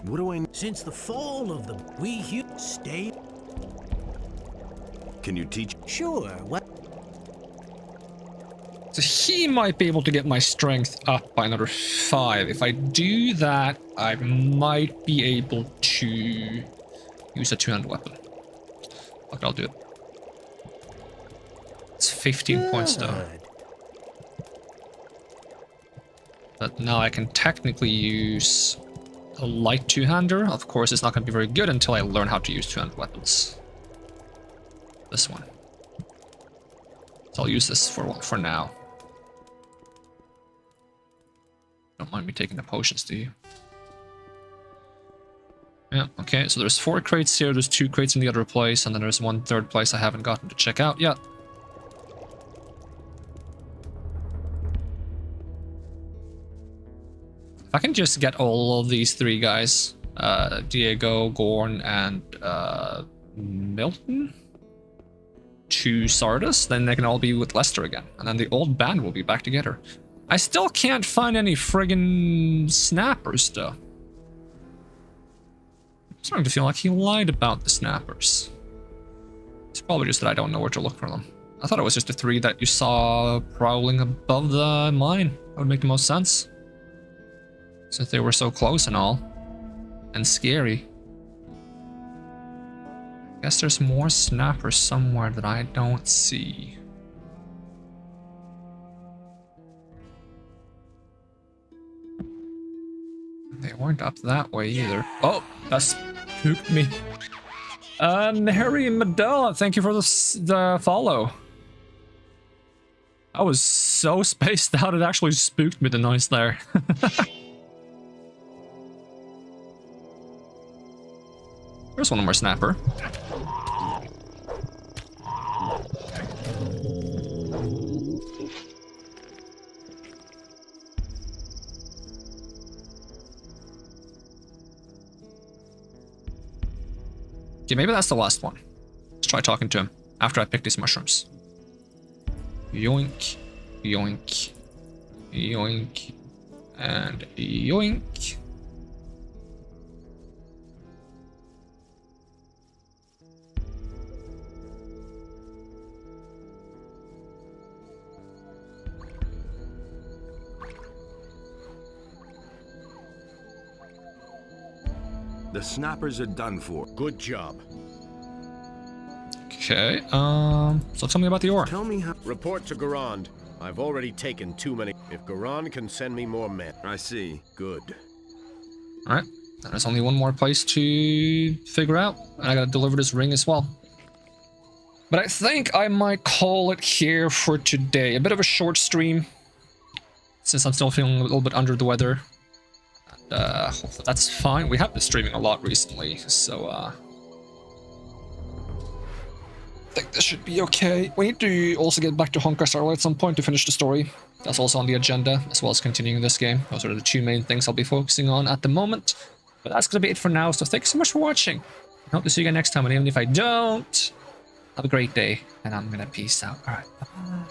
S4: What do I...
S3: Since the fall of the... We stay...
S4: Can you teach?
S3: Sure, what?
S1: So he might be able to get my strength up by another 5. If I do that, I might be able to use a 2-handed weapon. Okay, I'll do it. It's 15 points though. But now I can technically use a light 2-hander. Of course, it's not going to be very good until I learn how to use 2-handed weapons. This one. So I'll use this for now. Don't mind me taking the potions, do you? Yeah, okay, so there's 4 crates here, there's 2 crates in the other place, and then there's 1 third place I haven't gotten to check out yet. If I can just get all of these 3 guys, Diego, Gorn, and Milton, to Sardis, then they can all be with Lester again, and then the old band will be back together. I still can't find any friggin' snappers, though. I'm starting to feel like he lied about the snappers. It's probably just that I don't know where to look for them. I thought it was just the 3 that you saw prowling above the mine. That would make the most sense. Since they were so close and all. And scary. I guess there's more snappers somewhere that I don't see. weren't up that way either. Oh, that spooked me. Harry Madella, thank you for the follow. I was so spaced out, it actually spooked me, the noise there. There's one more snapper. Okay, maybe that's the last one. Let's try talking to him after I pick these mushrooms. Yoink, yoink, yoink, and yoink.
S4: The snappers are done for.
S5: Good job.
S1: Okay, so tell me about the ore.
S4: Tell me how...
S5: Report to Garand. I've already taken too many. If Garand can send me more men.
S4: I see.
S5: Good.
S1: Alright, there's only one more place to figure out, and I gotta deliver this ring as well. But I think I might call it here for today. A bit of a short stream, since I'm still feeling a little bit under the weather. Hopefully that's fine. We have been streaming a lot recently, so I think this should be okay. We need to also get back to Honkai Star Rail at some point to finish the story. That's also on the agenda, as well as continuing this game. Those are the two main things I'll be focusing on at the moment. But that's gonna be it for now, so thanks so much for watching. I hope to see you again next time, and even if I don't, have a great day, and I'm gonna peace out. Alright, bye-bye.